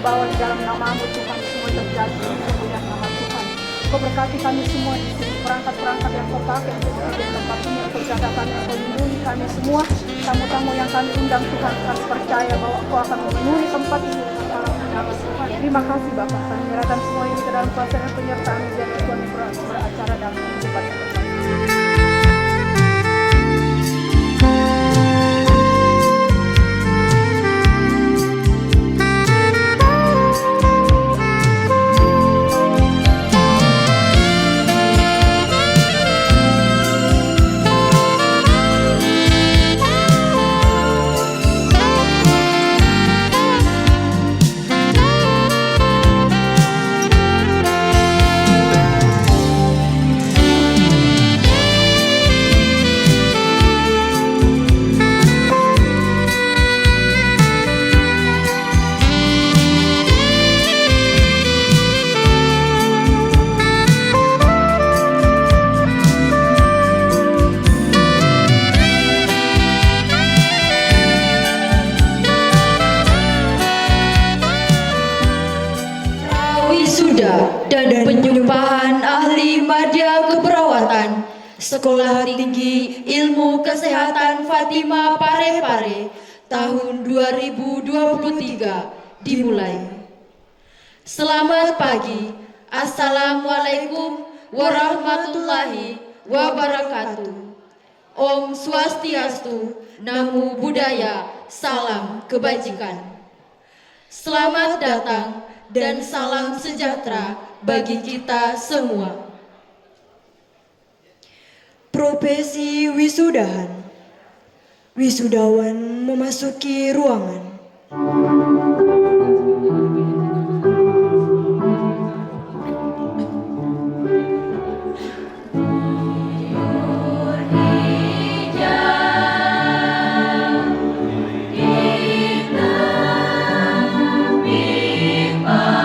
bahwa di dalam nama-Mu Tuhan semua terjadi kemuliaan nama Tuhan. Kau berkati kami semua di sini, perangkat-perangkat yang Kau pakai untuk bagian tempat ini, Kau jaga kami, Kau lindungi kami semua. Tamu-tamu yang kami undang Tuhan harus percaya bahwa Kau akan memenuhi tempat ini dengan para nama Tuhan. Terima kasih Bapak, kami menyerahkan semua ini ke dalam kuasa dan penyertaan biar Tuhan beracara dalam kehidupan kami. Dan penyumpahan ahli madya keperawatan Sekolah Tinggi Ilmu Kesehatan Fatima Parepare tahun 2023 dimulai. Selamat pagi. Assalamualaikum warahmatullahi wabarakatuh. Om Swastiastu, Namo Buddhaya, salam kebajikan. Selamat datang dan salam sejahtera bagi kita semua. Profesi wisudahan. Wisudawan memasuki ruangan. Bye.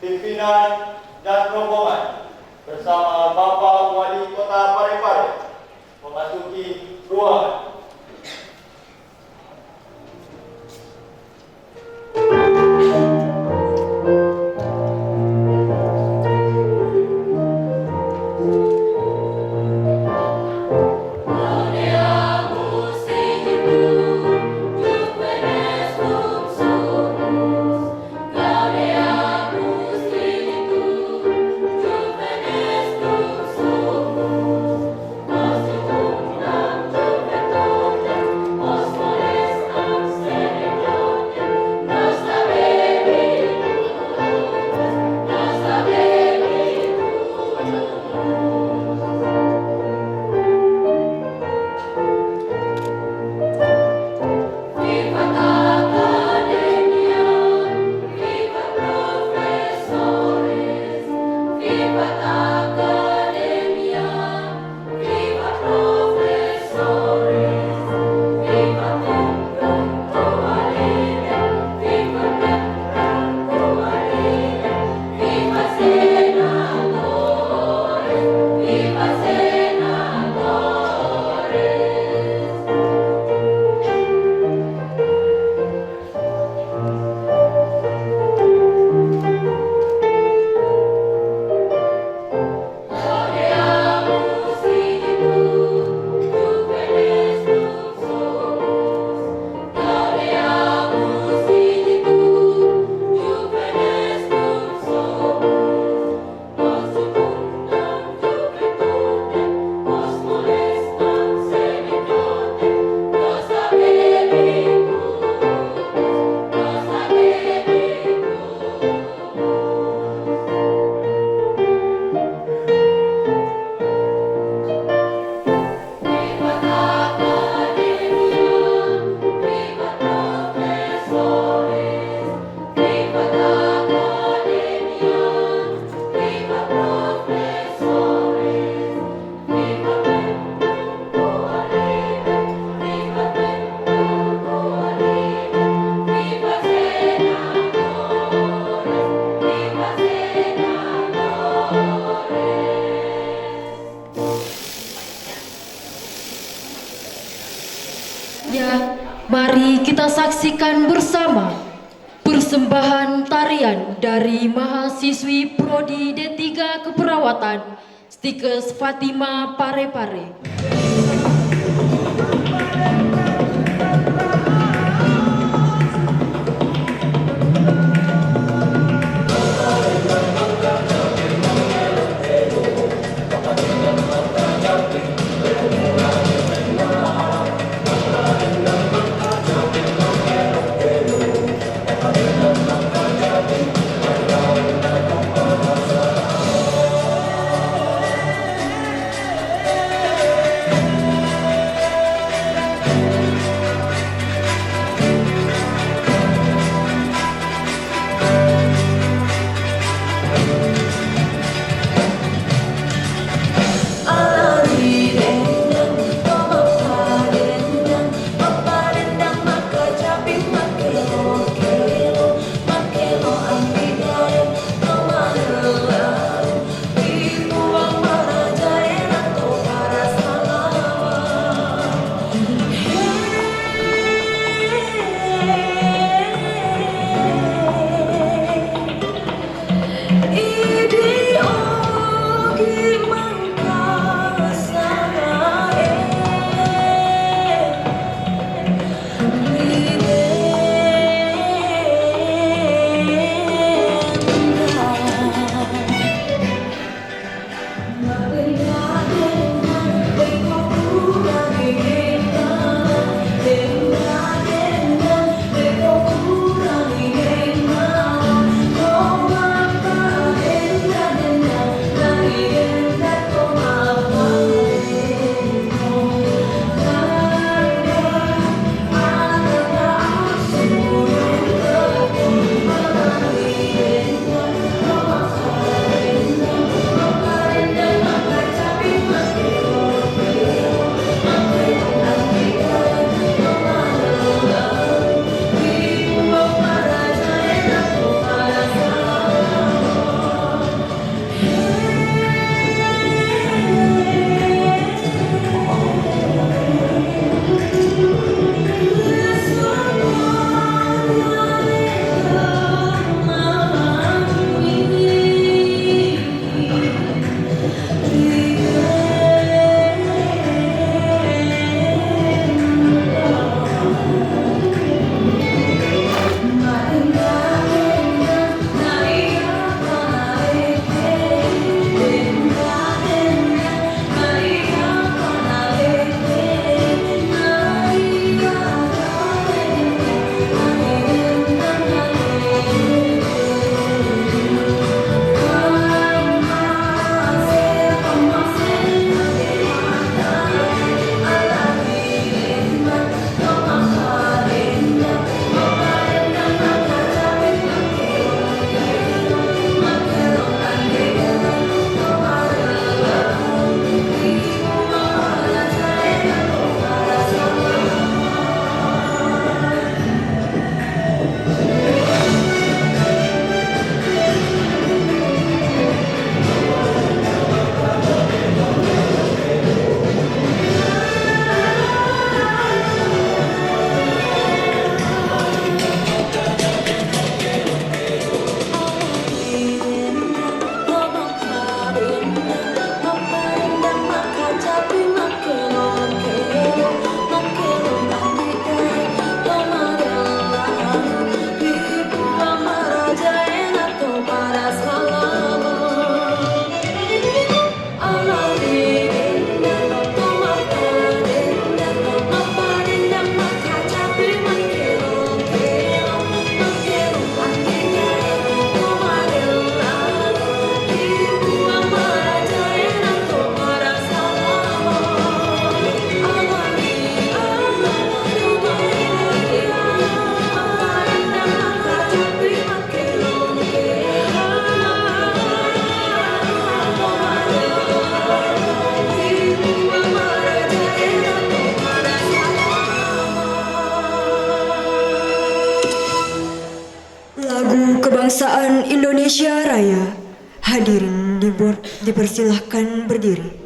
pimpinan dan rombongan bersama Bapak Wali Kota Parepare memasuki ruangan. Ya, mari kita saksikan bersama persembahan tarian dari mahasiswi Prodi D3 Keperawatan Stikes Fatima Parepare. Indonesia Raya. Hadirin dipersilahkan berdiri.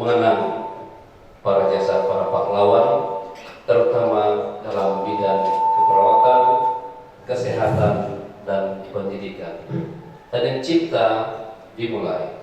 Mengenang para jasa para pahlawan, terutama dalam bidang keperawatan, kesehatan, dan pendidikan. Tanding Cipta dimulai.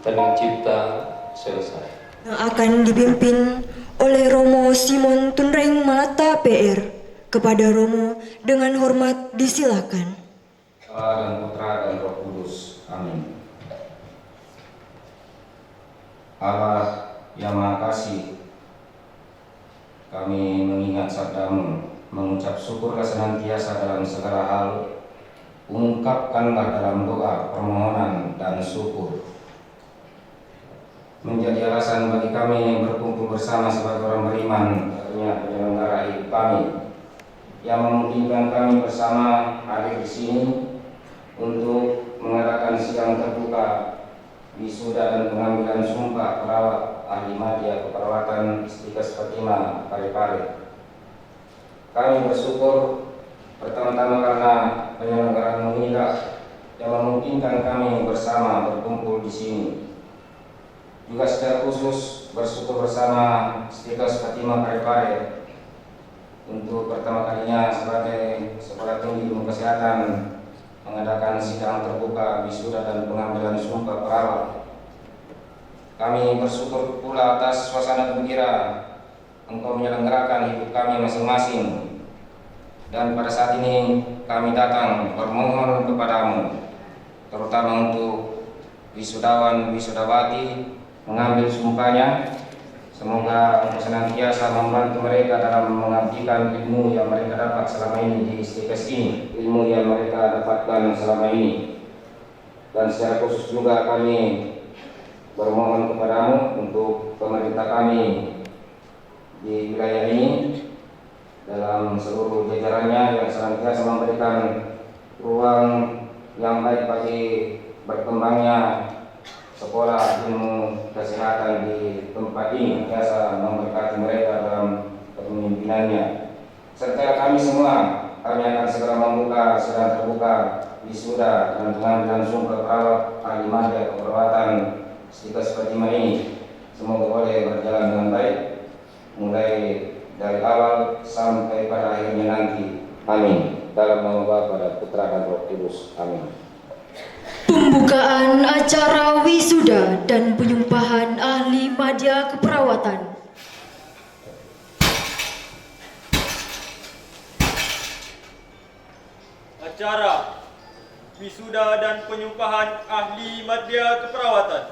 Tanding Cipta selesai. Yang akan dipimpin oleh Romo Simon Tunreng Malata PR. Kepada Romo dengan hormat disilakan. Allah dan Putra dan Roh Kudus. Amin. Allah yang Maha Kasih, kami mengingat sabdamu, mengucap syukurlah senantiasa dalam segala hal, ungkapkanlah dalam doa, permohonan, dan syukur. Menjadi alasan bagi kami berkumpul bersama sebagai orang beriman, artinya penyelenggara hidup kami, yang memungkinkan kami bersama hadir di sini untuk mengadakan sidang terbuka wisuda dan pengambilan sumpah perawat ahli madya keperawatan Istiqas Fatimah Parepare. Kami bersyukur pertama-tama karena penyelenggaraan inilah yang memungkinkan kami bersama berkumpul di sini. Juga secara khusus bersyukur bersama Istiqas Fatimah Parepare untuk pertama kalinya sebagai Sekolah Tinggi Ilmu Kesehatan mengadakan sidang terbuka wisuda dan pengambilan sumpah perawat. Kami bersyukur pula atas suasana gembira Engkau menyelenggarakan hidup kami masing-masing, dan pada saat ini kami datang bermohon kepadamu, terutama untuk wisudawan wisudawati mengambil sumpahnya, Semoga Engkau senantiasa membantu mereka dalam mengabdikan ilmu yang mereka dapat selama ini di STKS ini, ilmu yang mereka dapatkan selama ini. Dan secara khusus juga kami bermohon kepadamu untuk pemerintah kami di wilayah ini dalam seluruh jajarannya yang senantiasa memberikan ruang yang baik bagi berkembangnya sekolah ilmu kesehatan di tempat ini, biasa memberkati mereka dalam kepemimpinannya. Serta kami semua, kami akan segera membuka sedang terbuka wisuda dan pengambilan sumpah perawat ahli media keperawatan STKS Fatimah ini. Semoga boleh berjalan dengan baik, mulai dari awal sampai pada akhirnya nanti. Amin. Dalam nama Bapa dan Putra dan Roh Kudus. Amin. Pembukaan acara wisuda dan penyumpahan ahli media keperawatan. Acara wisuda dan penyumpahan ahli media keperawatan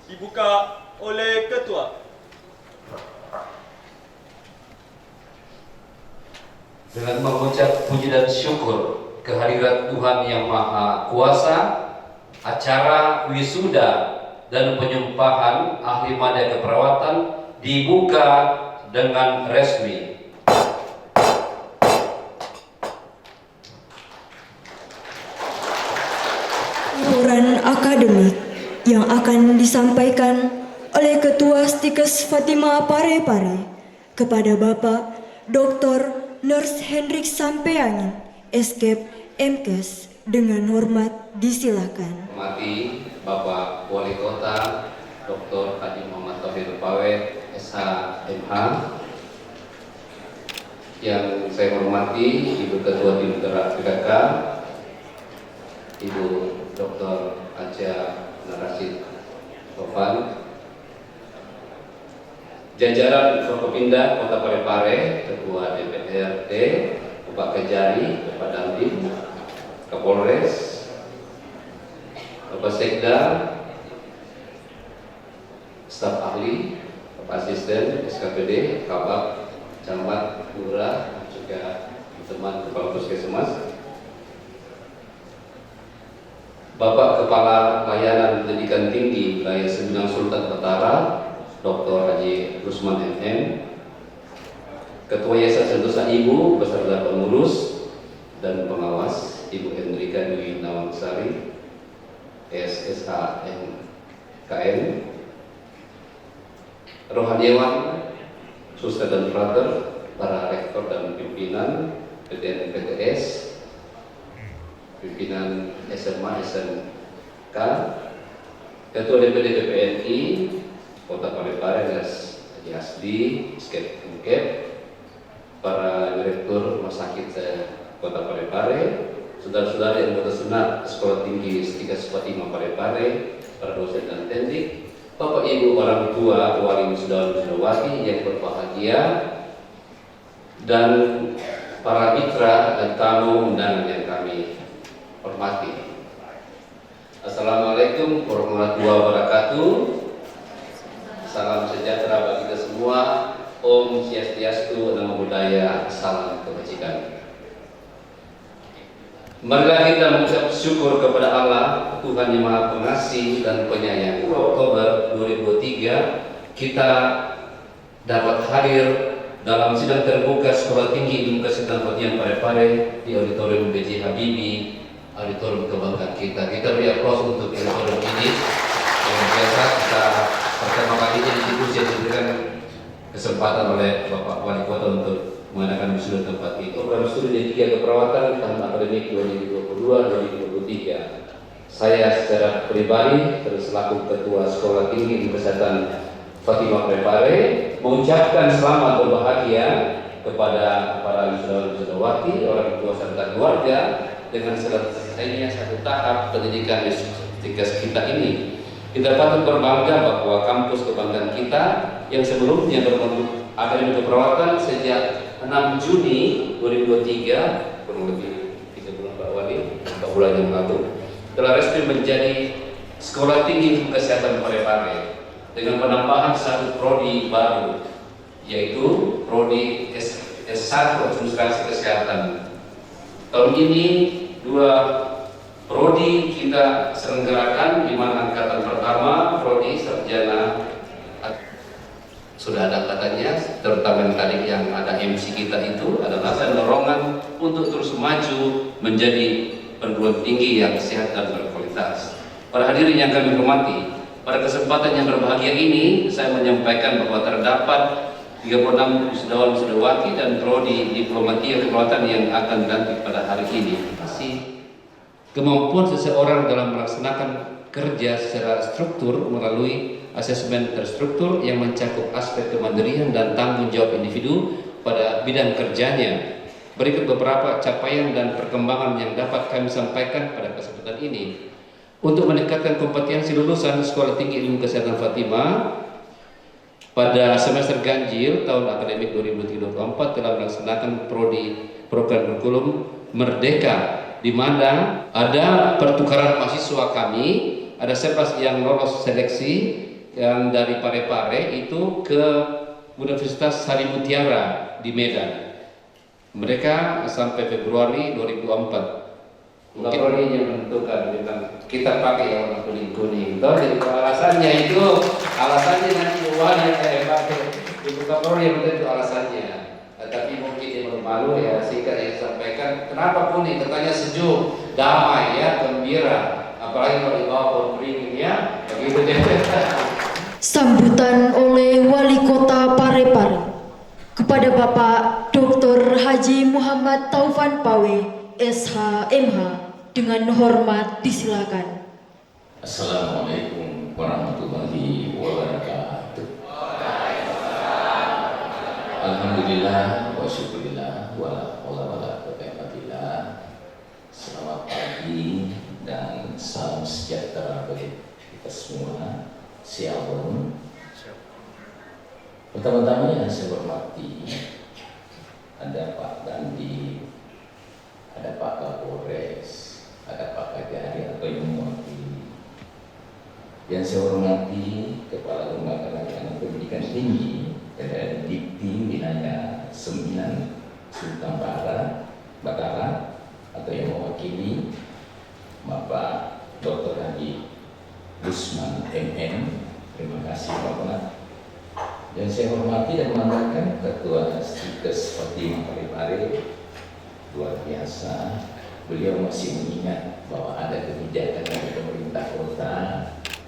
dibuka oleh Ketua. Dengan mengucap puji dan syukur kehadirat Tuhan Yang Maha Kuasa, acara wisuda dan penyumpahan ahli media keperawatan dibuka dengan resmi. Laporan akademik yang akan disampaikan oleh Ketua STKS Fatimah Parepare kepada Bapak Dr. Nurse Hendrik Sampeangin, Eskep MKes, dengan hormat disilakan. Hormati Bapak Wali Kota Dr. Haji Muhammad Tauhid Pawet, SH.MH, yang saya hormati Ibu Ketua Tim Gerak PKK, Ibu Dr. Aja Narasid Tovan, jajaran Forkopimda Kota Parepare, Ketua DPRD, Bapak Kejari, Bapak Dandim, Kapolres, Bapak Sekda, staf ahli, Bapak Asisten, SKPD, Kabak, Camat, Lurah, juga teman Kepala Puskesmas, Bapak Kepala Layanan Pendidikan Tinggi Wilayah Sembilan Sultan Utara, Dr. Haji Rusman MM, Ketua Yayasan Sentosa Ibu beserta pengurus dan pengawas Ibu Hendrika Dwi Nawangsari, SSAMKM, rohaniawan, suster dan frater, para rektor dan pimpinan PTN PTS, pimpinan SMA SMK, Ketua DPD PPNI Kota Parepare, Gas Yasdi, Skep Mkep, para direktur Rumah Sakit Kota Parepare, saudara-saudari anggota Senat Sekolah Tinggi STKS Fatimah Parepare, para dosen dan teknik, Bapak Ibu orang tua, wali wisudawan wisudawati yang berbahagia, dan para mitra dan tamu undangan yang kami hormati. Assalamualaikum warahmatullahi wabarakatuh. Salam sejahtera bagi kita semua. Om Swastiastu, Namo Buddhaya, salam kebajikan. Marilah kita mengucap syukur kepada Allah, Tuhan yang Maha Pengasih dan Penyayang. Oktober 2023 kita dapat hadir dalam sidang terbuka Sekolah Tinggi Ilmu Kesehatan Fatimah Parepare di Auditorium B.J. Habibie, auditorium kebanggaan kita. Kita beri aplaus untuk auditorium ini. Yang biasa kita pertama kalinya institusi yang diberikan kesempatan oleh Bapak Wali Kota untuk mengadakan wisuda tempat ini. Program studi D3 keperawatan tahun akademik 2022-2023. Saya secara pribadi selaku Ketua Sekolah Tinggi Ilmu Kesehatan Fatimah Parepare mengucapkan selamat berbahagia kepada para wisudawan-wisudawati, orang tua serta keluarga dengan selesainya satu tahap pendidikan di STKS kita ini. Kita patut berbangga bahwa kampus kebanggaan kita yang sebelumnya berbentuk akademi keperawatan sejak 6 Juni 2023, kurang lebih 3 bulan Pak Wali, 4 bulan yang lalu, telah resmi menjadi Sekolah Tinggi Ilmu Kesehatan Parepare. dengan penambahan satu prodi baru, yaitu prodi S1 Administrasi Kesehatan. Tahun ini 2 prodi kita selenggarakan, di mana angkatan pertama prodi sarjana sudah ada katanya, terutama yang tadi yang ada MC kita itu adalah dorongan untuk terus maju menjadi perguruan tinggi yang sehat dan berkualitas. Para hadirin yang kami hormati, pada kesempatan yang berbahagia ini saya menyampaikan bahwa terdapat 36 wisudawan wisudawati dan prodi diplomatia keperawatan yang akan dilantik pada hari ini. Kemampuan seseorang dalam melaksanakan kerja secara struktur melalui asesmen terstruktur yang mencakup aspek kemandirian dan tanggung jawab individu pada bidang kerjanya. Berikut beberapa capaian dan perkembangan yang dapat kami sampaikan pada kesempatan ini. Untuk meningkatkan kompetensi lulusan Sekolah Tinggi Ilmu Kesehatan Fatimah, pada semester ganjil tahun akademik 2023-2024 telah melaksanakan prodi program kurikulum Merdeka, di mana ada pertukaran mahasiswa kami, ada 11 yang lolos seleksi yang dari Parepare itu ke Universitas Harimutiara di Medan. Mereka sampai Februari 2024. Prodi yang menentukan kita pakai yang warna kuning-kuning. Jadi alasannya nanti warna saya pakai itu prodi yang itu alasannya. Tapi mungkin dia malu ya, sehingga saya sampaikan kenapa kuning, katanya sejuk, damai ya, gembira. Apalagi kalau dibawa pohon beringin ya, begitu deh. Sambutan oleh Wali Kota Parepare kepada Bapak Dr. Haji Muhammad Taufan Pawe, SH.MH, dengan hormat disilakan. Assalamualaikum warahmatullahi wabarakatuh. Alhamdulillah wa syukurillah wa la quwwata. Selamat pagi dan salam sejahtera bagi kita semua. Shalom. Pertama-tama yang saya hormati, ada Pak Dandi, ada Pak Kapolres, ada Pak Kajari atau yang mewakili. Yang saya hormati Kepala Lembaga Layanan Pendidikan Tinggi dari Dikti Wilayah 9 Sultan Batara atau yang mewakili Bapak Dr. Haji Usman MM. Terima kasih Bapak. Yang saya hormati dan banggakan Ketua Stikes Fatimah Parepare, luar biasa. Beliau masih mengingat bahwa ada kebijakan dari pemerintah kota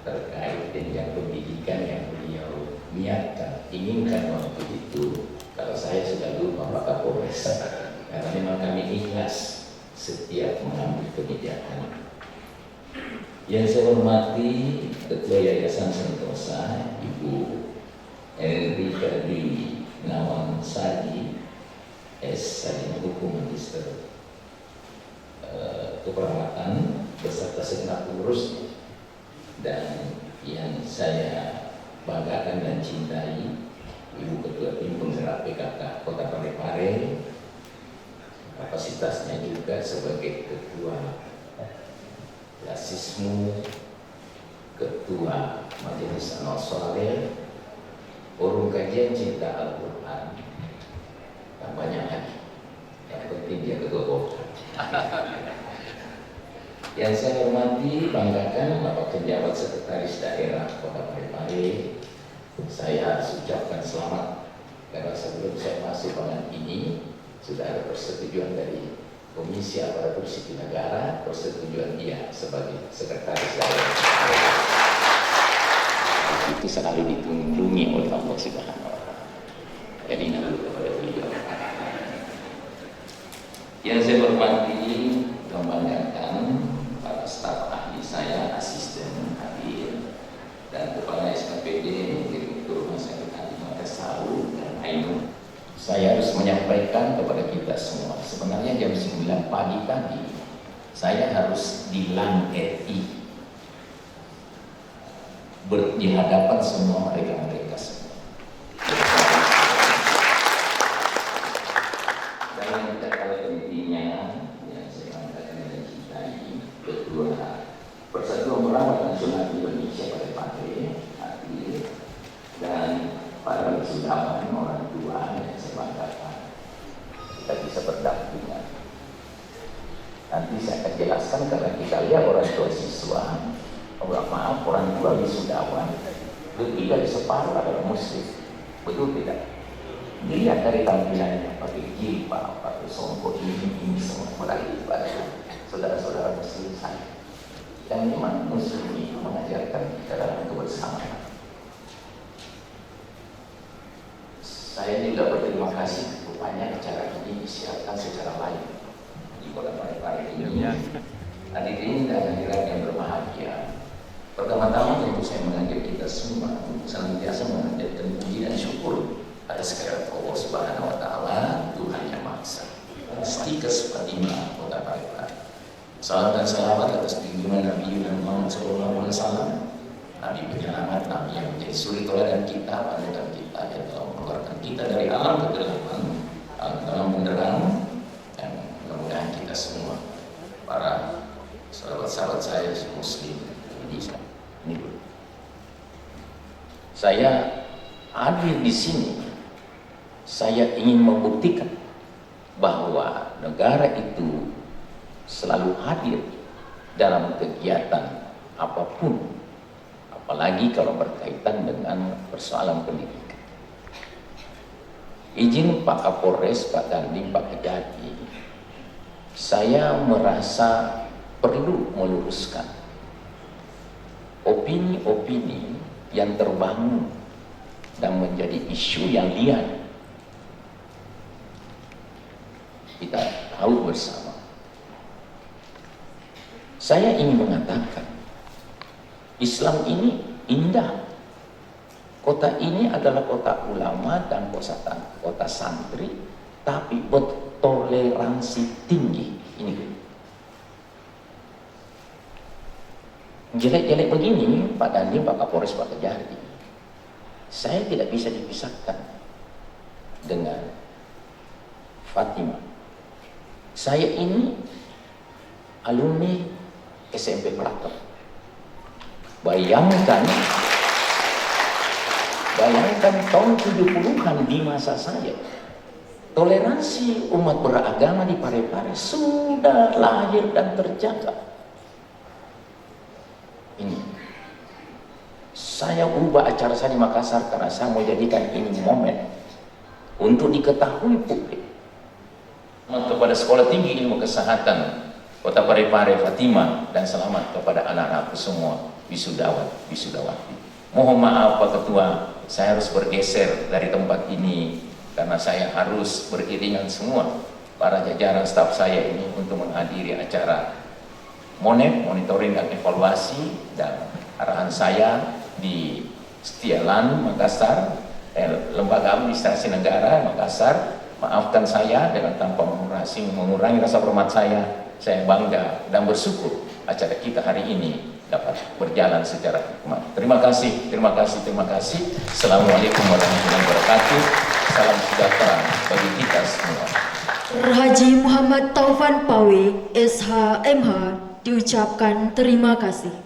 terkait dengan pendidikan yang beliau niatkan, inginkan waktu itu. Kalau saya sudah lupa Pak Kapolres, karena memang kami ikhlas setiap mengambil kebijakan. Yang saya hormati Ketua Yayasan Sentosa, Ibu Enrika Dwi Nawang Sadi, Sarjana Hukum Magister Keperawatan beserta segenap pengurus, dan yang saya banggakan dan cintai Ibu Ketua Tim Penggerak PKK Kota Parepare, kapasitasnya juga sebagai Ketua Rasismu, Ketua Majelis Amal Soleh, Forum Kajian Cinta Al-Quran, dan banyak lagi. Yang penting dia Ketua Kota. Yang saya hormati, banggakan Bapak Penjabat Sekretaris Daerah Kota Parepare, saya harus ucapkan selamat karena sebelum saya masuk pangan ini sudah ada persetujuan dari Komisi Aparatur Sipil Negara, persetujuan dia sebagai Sekretaris Daerah. Itu selalu ditundungi oleh Allah Subhanahu wa Ta'ala. Jadi nabi kepada beliau. Yang saya hormati, membanggakan para staf ahli saya, asisten hadir, dan kepala SKPD, Direktur Rumah Sakit Hati Makassau dan Ainun. Saya harus menyampaikan kepada kita semua, sebenarnya jam 9 pagi tadi saya harus di LAN RI di hadapan semua mereka semua. Dan yang tidak kalah pentingnya yang saya banggakan dan cintai, Ketua Persatuan Perawat Nasional Indonesia Parepare hadir, Nanti saya akan jelaskan karena kita lihat orang tua siswa, orang tua wisudawan, lebih dari separuh adalah muslim. Betul tidak? Dilihat dari tampilannya, pakai jilbab, pakai songkok ini semua berarti pada saudara-saudara muslim saya. Dan memang muslim itu mengajarkan kita dalam kebersamaan. Saya juga berterima kasih rupanya acara ini disiarkan secara live di Kota Parepare ini. Hadirin dan hadirat yang berbahagia. Pertama-tama tentu saya mengajak kita semua untuk senantiasa memanjatkan puji dan syukur atas kehadirat Allah Subhanahu wa taala, Tuhan Yang Maha Esa. Stikes Fatimah Kota Parepare. Salam dan selamat atas junjungan Nabi Muhammad SAW, Nabi penyelamat, Nabi yang menjadi suri teladan kita, panutan kita yang telah mengeluarkan kita dari alam kegelapan, alam benderang, dan mudah-mudahan kita semua para sahabat-sahabat saya muslim Indonesia. Ini dulu. Saya hadir di sini. Saya ingin membuktikan bahwa negara itu selalu hadir dalam kegiatan apapun, apalagi kalau berkaitan dengan persoalan pendidikan. Izin Pak Kapolres, Pak Dandim, Pak Kejati, saya merasa perlu meluruskan opini-opini yang terbangun dan menjadi isu yang liar. Kita tahu bersama. Saya ingin mengatakan, Islam ini indah. Kota ini adalah kota ulama dan kota santri, tapi bertoleransi tinggi. Ini jelek-jelek begini, Pak Dandim, Pak Kapolres, Pak Kejati, saya tidak bisa dipisahkan dengan Fatimah. Saya ini alumni SMP Pelaton. Bayangkan tahun 70-an di masa saya, toleransi umat beragama di Parepare sudah lahir dan terjaga. Ini saya ubah acara saya di Makassar karena saya mau jadikan ini momen untuk diketahui publik. Kepada Sekolah Tinggi Ilmu Kesehatan Kota Parepare Fatimah, dan selamat kepada anak-anakku semua wisudawan, wisudawati. Mohon maaf Pak Ketua, saya harus bergeser dari tempat ini karena saya harus beriringan semua para jajaran staf saya ini untuk menghadiri acara monitoring dan evaluasi, dan arahan saya di Setialan Makassar, Lembaga Administrasi Negara Makassar. Maafkan saya dengan tanpa mengurangi rasa hormat saya bangga dan bersyukur acara kita hari ini dapat berjalan secara hikmat. Terima kasih, terima kasih, terima kasih. Assalamualaikum warahmatullahi wabarakatuh. Salam sejahtera bagi kita semua. Haji Muhammad Taufan Pawe, SH.MH, diucapkan terima kasih.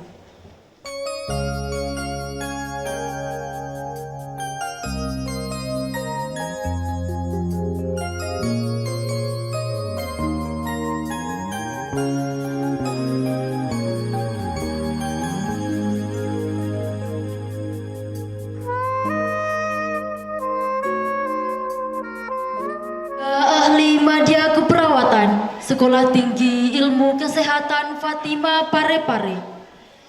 Ahli Madya Keperawatan Sekolah Tinggi Ilmu Kesehatan Fatimah Parepare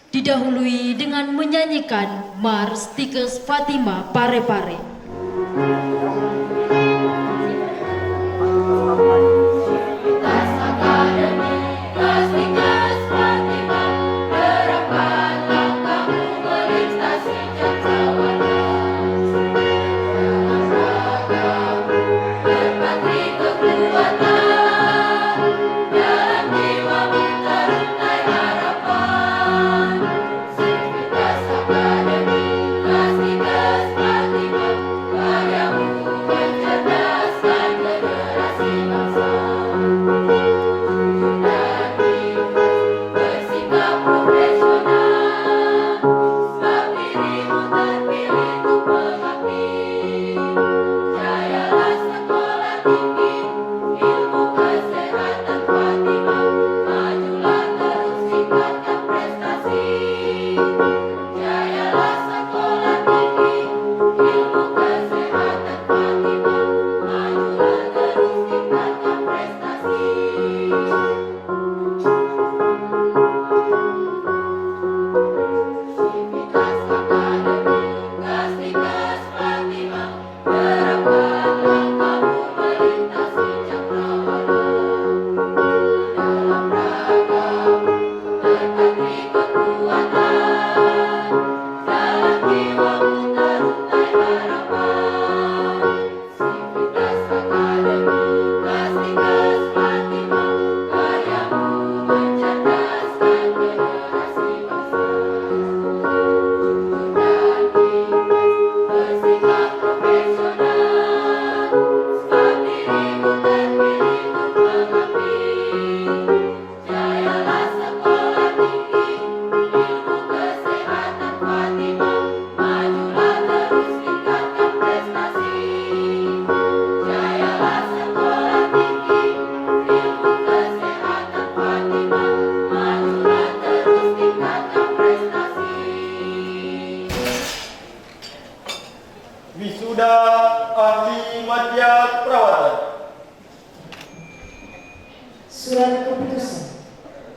didahului dengan menyanyikan Mars Stikes Fatimah Parepare. Karyamu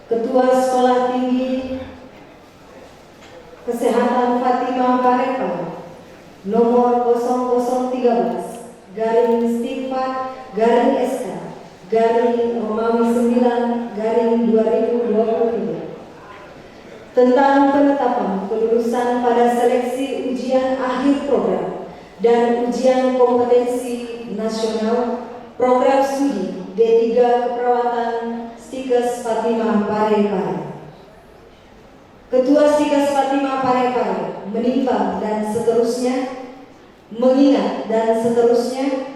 Ketua Sekolah Tinggi Kesehatan Fatimah Parepare nomor 00-SK-SK-Romawi 9-2023 tentang penetapan kelulusan pada seleksi ujian akhir program dan ujian kompetensi nasional program studi D3 Keperawatan Stikes Fatimah Parepare. Ketua Stikes Fatimah Parepare menimbang dan seterusnya, mengingat dan seterusnya,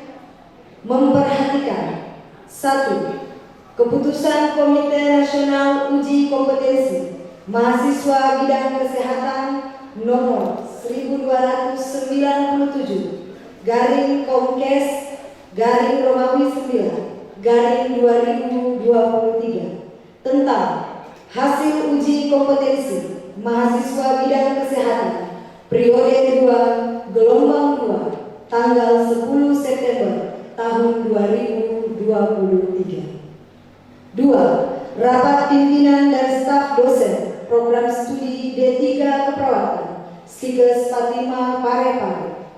memperhatikan 1. Keputusan Komite Nasional Uji Kompetensi Mahasiswa Bidang Kesehatan nomor 1297/Komkes/Romawi 9/2023 tentang hasil uji kompetensi mahasiswa bidang kesehatan periode 2 gelombang 2 tanggal 10 September tahun 2023. 2. Rapat pimpinan dan staf dosen program studi D3 Keperawatan Stikes Fatimah Parepare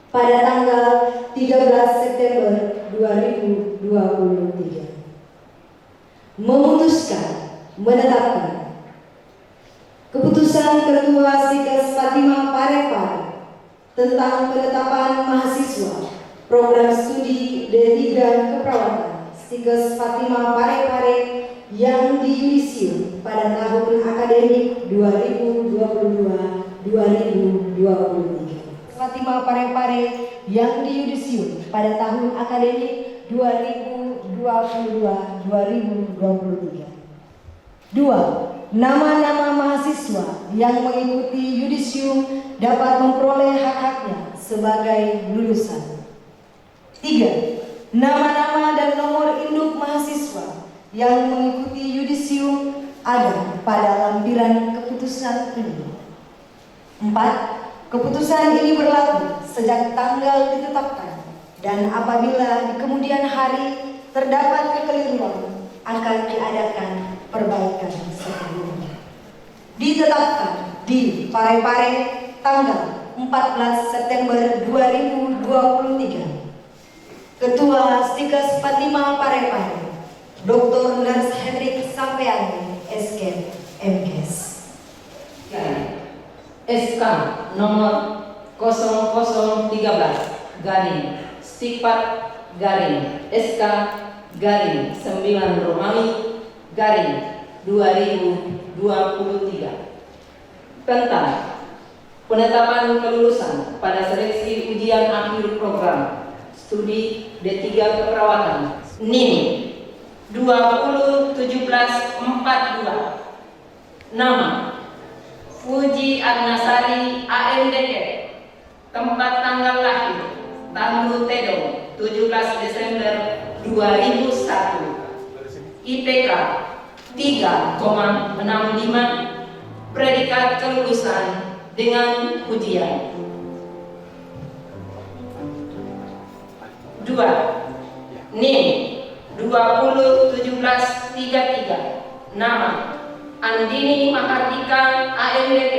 pada tanggal 13 September 2023 memutuskan menetapkan keputusan Ketua Stikes Fatimah Parepare tentang penetapan mahasiswa program studi D3 Keperawatan Stikes Fatimah Parepare yang diyudisium pada tahun akademik 2022-2023. Fatimah Parepare yang diyudisium pada tahun akademik 2022-2023. 2. Nama-nama mahasiswa yang mengikuti yudisium dapat memperoleh hak-haknya sebagai lulusan. 3. Nama-nama dan nomor induk mahasiswa yang mengikuti yudisium ada pada lampiran keputusan ini. 4. Keputusan ini berlaku sejak tanggal ditetapkan dan apabila di kemudian hari terdapat kekeliruan akan diadakan perbaikan selanjutnya. Ditetapkan di Parepare tanggal 14 September 2023. Ketua Stikes Fatimah Parepare Dr. Nurse Hendrik Sampeani, SK, MKes. SK nomor 00-Stikpat-SK-9 Romawi 2023 tentang penetapan kelulusan pada seleksi ujian akhir program studi D3 Keperawatan NIM 2017-42. Nama Fuji Agnasari AMDK. Tempat tanggal lahir Tanggu Tedo 17 Desember 2001. IPK 3,65. Predikat kelulusan dengan ujian. 2. NIM 2017-33. Nama Andini Mahardika AMDK.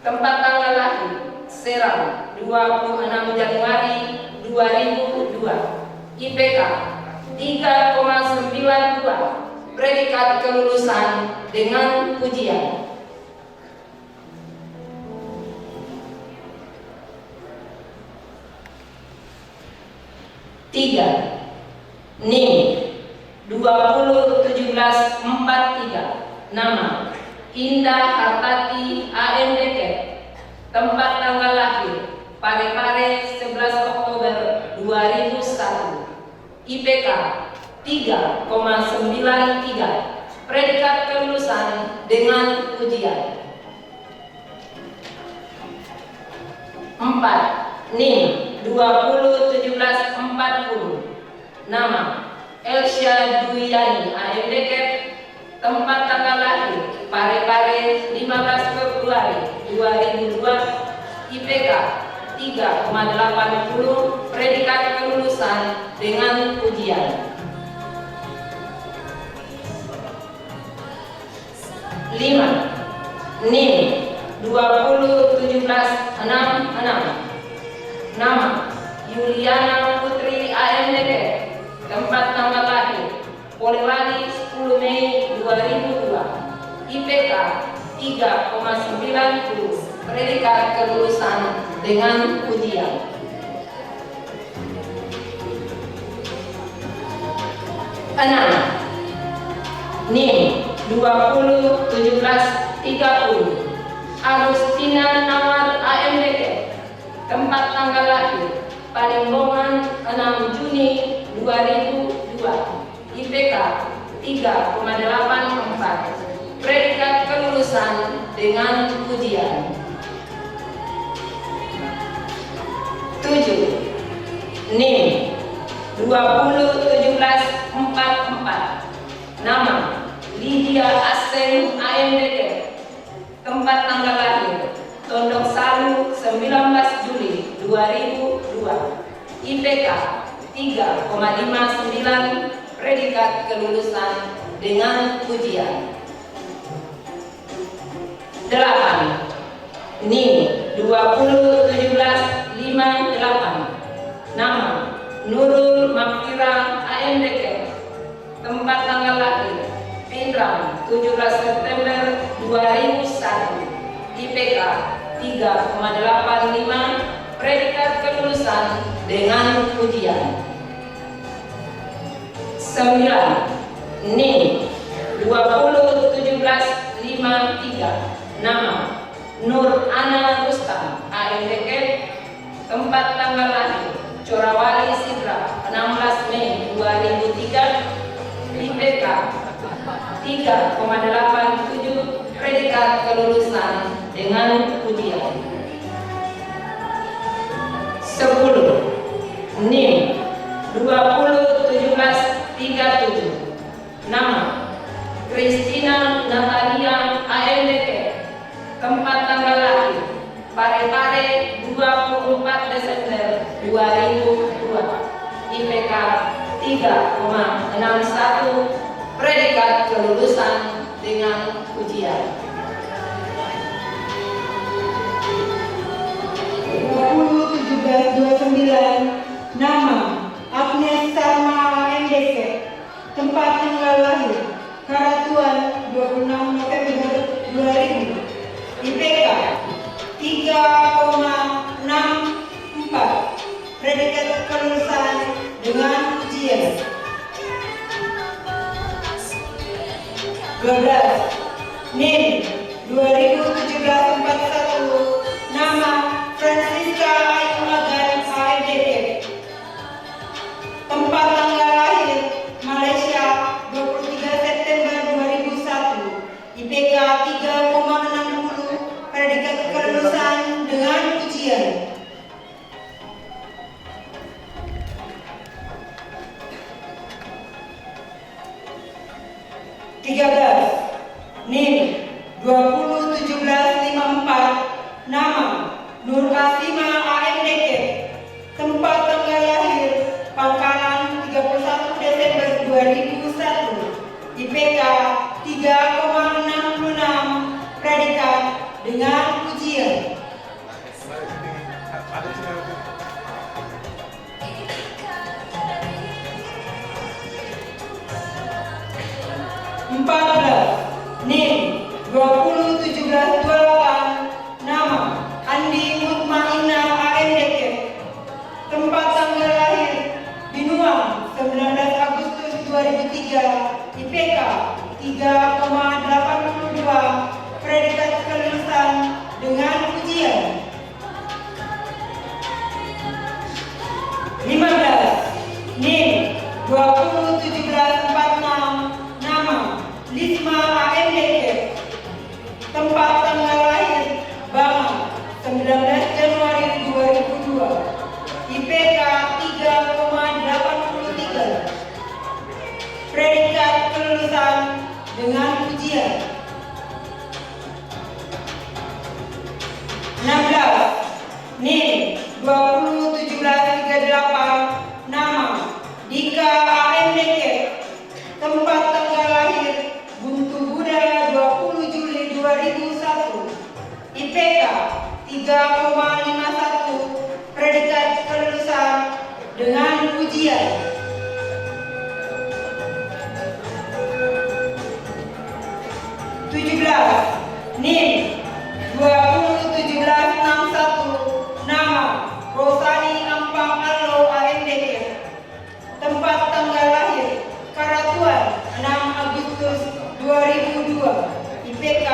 Tempat tanggal lahir Serang 26 Januari 2002. IPK 3,92. Predikat kelulusan dengan ujian. 3. NIM 2017-43. Nama Indah Hartati AMDK. Tempat tanggal lahir Parepare 11 Oktober 2001. IPK 3,93. Predikat kelulusan dengan ujian. 4. NIM 2017-40. Nama Elsya Duyani AMDK. Tempat tanggal lahir Parepare 15 Februari 2002. IPK 3,80. Predikat kelulusan dengan ujian. 5. NIM 201766. Nama Yuliana Putri AMDK. Tempat tanggal lahir Polewali 10 Mei 2002. IPK 3,90. Predikat kelulusan dengan ujian. Enam. NIM 201730. Agustina Nawar AMDK. Tempat tanggal lahir Palimbongan 6 Juni 2002. IPK 3,84. Predikat kelulusan dengan ujian. 7. NIM 201744. Nama Lydia Aseng AMDK. Tempat tanggal lahir Tondok Salu 19 Juli 2002. IPK 3,59. Predikat kelulusan dengan ujian. 8. NIM 201758. Nama Nurul Makfira AMDK. Tempat tanggal lahir Pindrang 17 September 2001. IPK 3,85. Predikat kelulusan dengan ujian. 9. NIM 201753. Nama Nur Ana Rustam AMDK. Tempat tanggal lahir Corawali Sidra 16 Mei 2003. IPK 3,87. Predikat kelulusan dengan ujian. 10. NIM 201737. Nama Christina Natalia AMDK. Tempat tanggal lahir Parepare 24 Desember 2002. IPK 3,61. Predikat kelulusan dengan ujian. 201729. Nama Agnes Sarma AMDK. Tempat tanggal lahir Karatuan 26 November 2000. IPK 3,64. Predikat kelulusan dengan ujian. 12. NIM 201741. Nama Francisca Ayu Magan AMDK. Tempat tanggal lahir Malaysia 23 September 2001. IPK 3,60. Predikat kelulusan dengan ujian. 13. NIM 201754. Nama Nur Asima AMDK. Tempat tanggal lahir Pangkalan 31 Desember 2001. IPK 3,66. Predikat dengan ujian. 14. NIM 201728. Nama Andi Mutmainna AMDK. Tempat tanggal lahir Binuang 19 Agustus 2003. IPK 3,82. Predikat kelulusan dengan ujian. 15. NIM 201746. Nama Lisma AMDK. Tempat tanggal lahir Bama 19 Januari 2002. IPK 3,83. Predikat kelulusan dengan ujian. NIM 201761, nama Rosani Ampang Allo AMDK. Tempat tanggal lahir Karatuan 6 Agustus 2002. IPK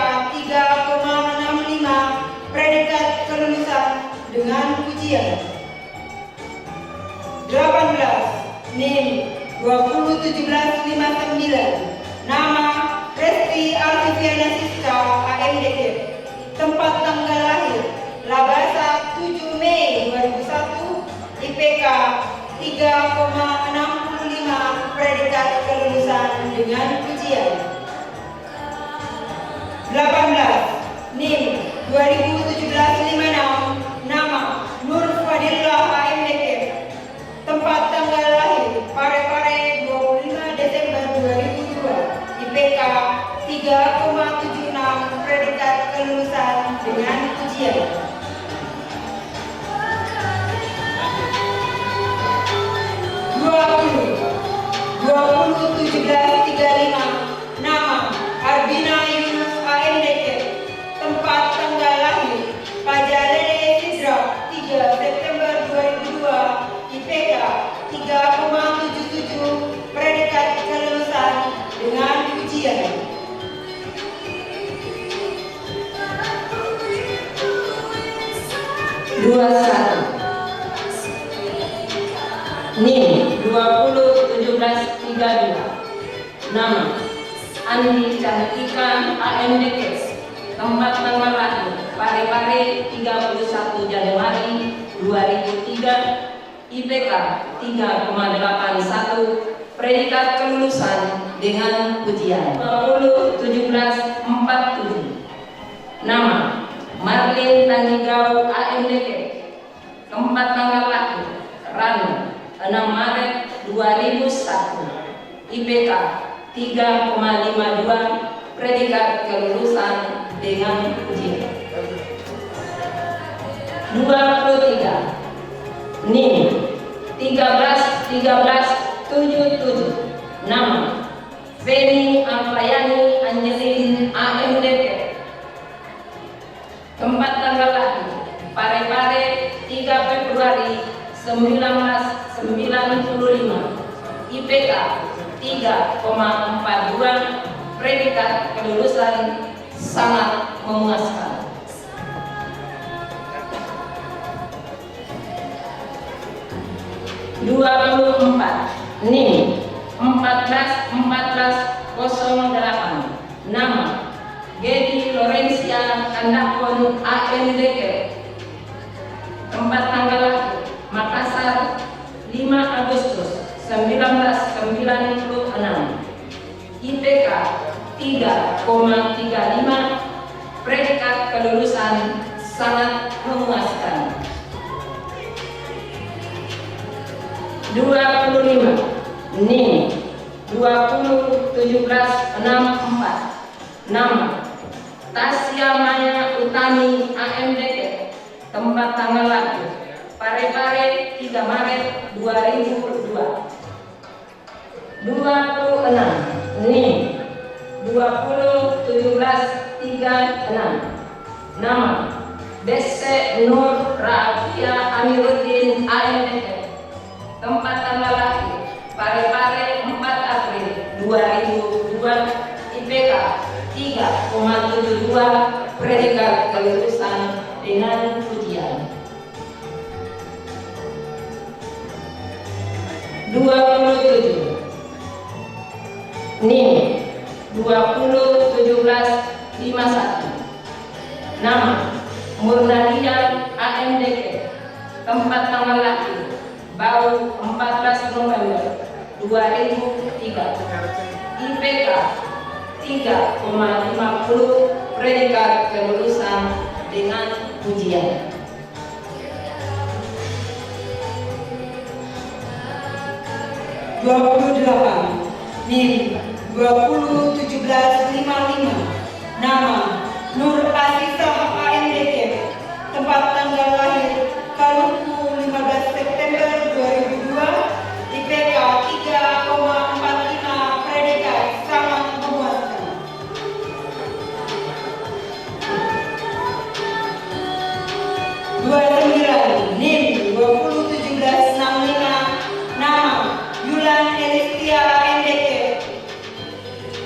3,65, predikat kelulusan dengan ujian. 18. NIM 201759, nama Resti Alfiana Siska AMDK. Tempat tanggal lahir Labasa 7 Mei 2001. IPK 3,65, predikat kelulusan dengan ujian. 18. NIM 201756, nama Nur Fadillah AMDK. Tempat tanggal lahir Parepare 25 Desember 2002. IPK 3,76, predikat kelulusan dengan ujian. 201735, nama Arbina Yunus AMDK. Tempat tanggal lahir Pajalele Sidra 3 September 2002. IPK 3,77, predikat kelulusan dengan ujian. 21. NIM 201732, nama Andi Cantika AMDK. Tempat tanggal lahir Parepare 31 Januari 2003. IPK 3,81, predikat kelulusan dengan ujian. 201747, nama Marlin Tanigau AMDK. Tempat tanggal lahir Ranu 6 Maret 2001. IPK 3,52, predikat kelulusan dengan ujian. 23. NIM 131377, nama Feni Alfayani Angelin AMDK. Tempat tanggal lahir Parepare 3 Februari 1995. IPK 3,42, predikat kelulusan sangat memuaskan. 24. NIM 141408, nama Gedi Lorencia Kandakon AMDK. Tempat tanggal lahir Makassar 5 Agustus 1996. IPK 3,35, predikat kelulusan sangat memuaskan. 25. NIM 201764, nama Tasya Maya Utami AMDK. Tempat tanggal lahir Parepare 3 Maret 2002. 26. NIM 201736, nama Dese Nur Rafia Amiruddin AMDK. Tempat tanggal lahir Parepare 4 April 2002. IPK 3,72, predikat kelulusan dengan ujian. 27. NIM 201751, nama Murnadia AMDK. Tempat tanggal lahir Bau 14 November 2003. IPK 3,50, predikat kelulusan dengan ujian. 28. NIM 201755, nama Nur Asisah AMDK. Tempat tanggal lahir Kaluku 15 September 2002. IPK 3,45, predikat sangat memuaskan.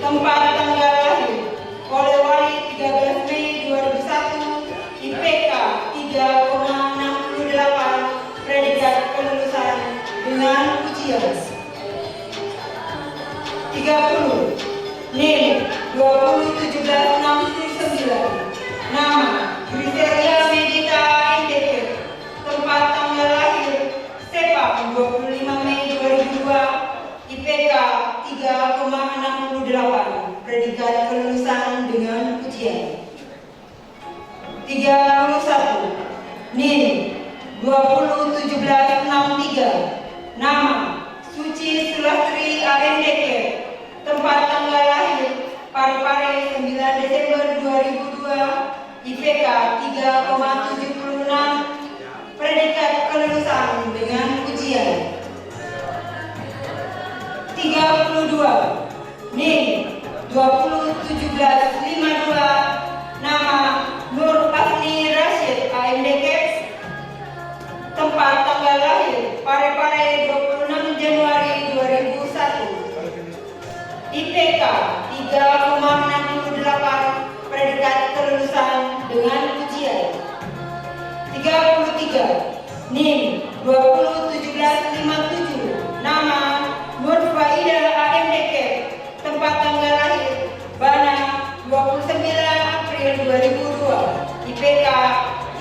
tempat tanggal lahir oleh wali 13 Mei 2001, IPK 3,68, predikat kelulusan dengan ujian. 30. NIM 201769. Nama Kriteria Medika NDP. Tempat tanggal lahir Sepang 25 Mei 2002. IPK 3,68, predikat kelulusan dengan ujian. 31. NIM 201763. Nama Suci Sulastri AMDK. Tempat tanggal lahir Parepare 9 Desember 2002. IPK 3,76, predikat kelulusan dengan ujian. 32. NIM 201752. Nama Nur Asni Rashid AMDK. Tempat tanggal lahir Parepare 26 Januari 2001. IPK 3,68, predikat kelulusan dengan ujian. 33. NIM 201757. Nama Nur Faida AMDK. Tempat tanggal lahir Bana 29 April 2002. IPK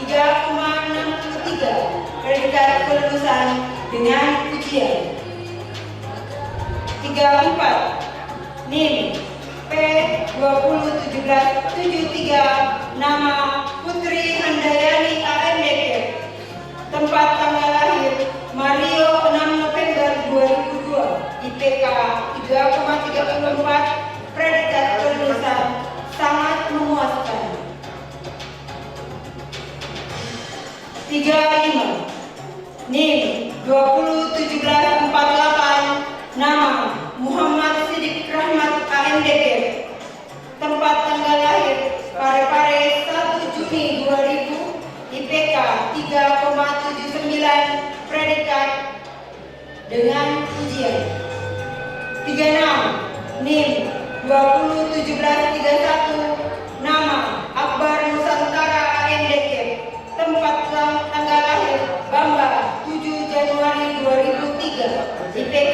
3,63, predikat kelulusan dengan ujian. 34. NIM P201773. Nama Putri Handayani AMDK. Tempat tanggal lahir Mario 6 November 2002. IPK 3,34, predikat kelulusan sangat memuaskan. 35. NIM 201748. Nama Muhammad Siddiq Rahmat AMDK. Tempat tanggal lahir Parepare 1 Juni 2000. IPK 3,79, predikat dengan ujian. 36. NIM 201731. Nama Akbar Nusantara AMDK. Tempat tanggal lahir Bamba 7 Januari 2003. IPK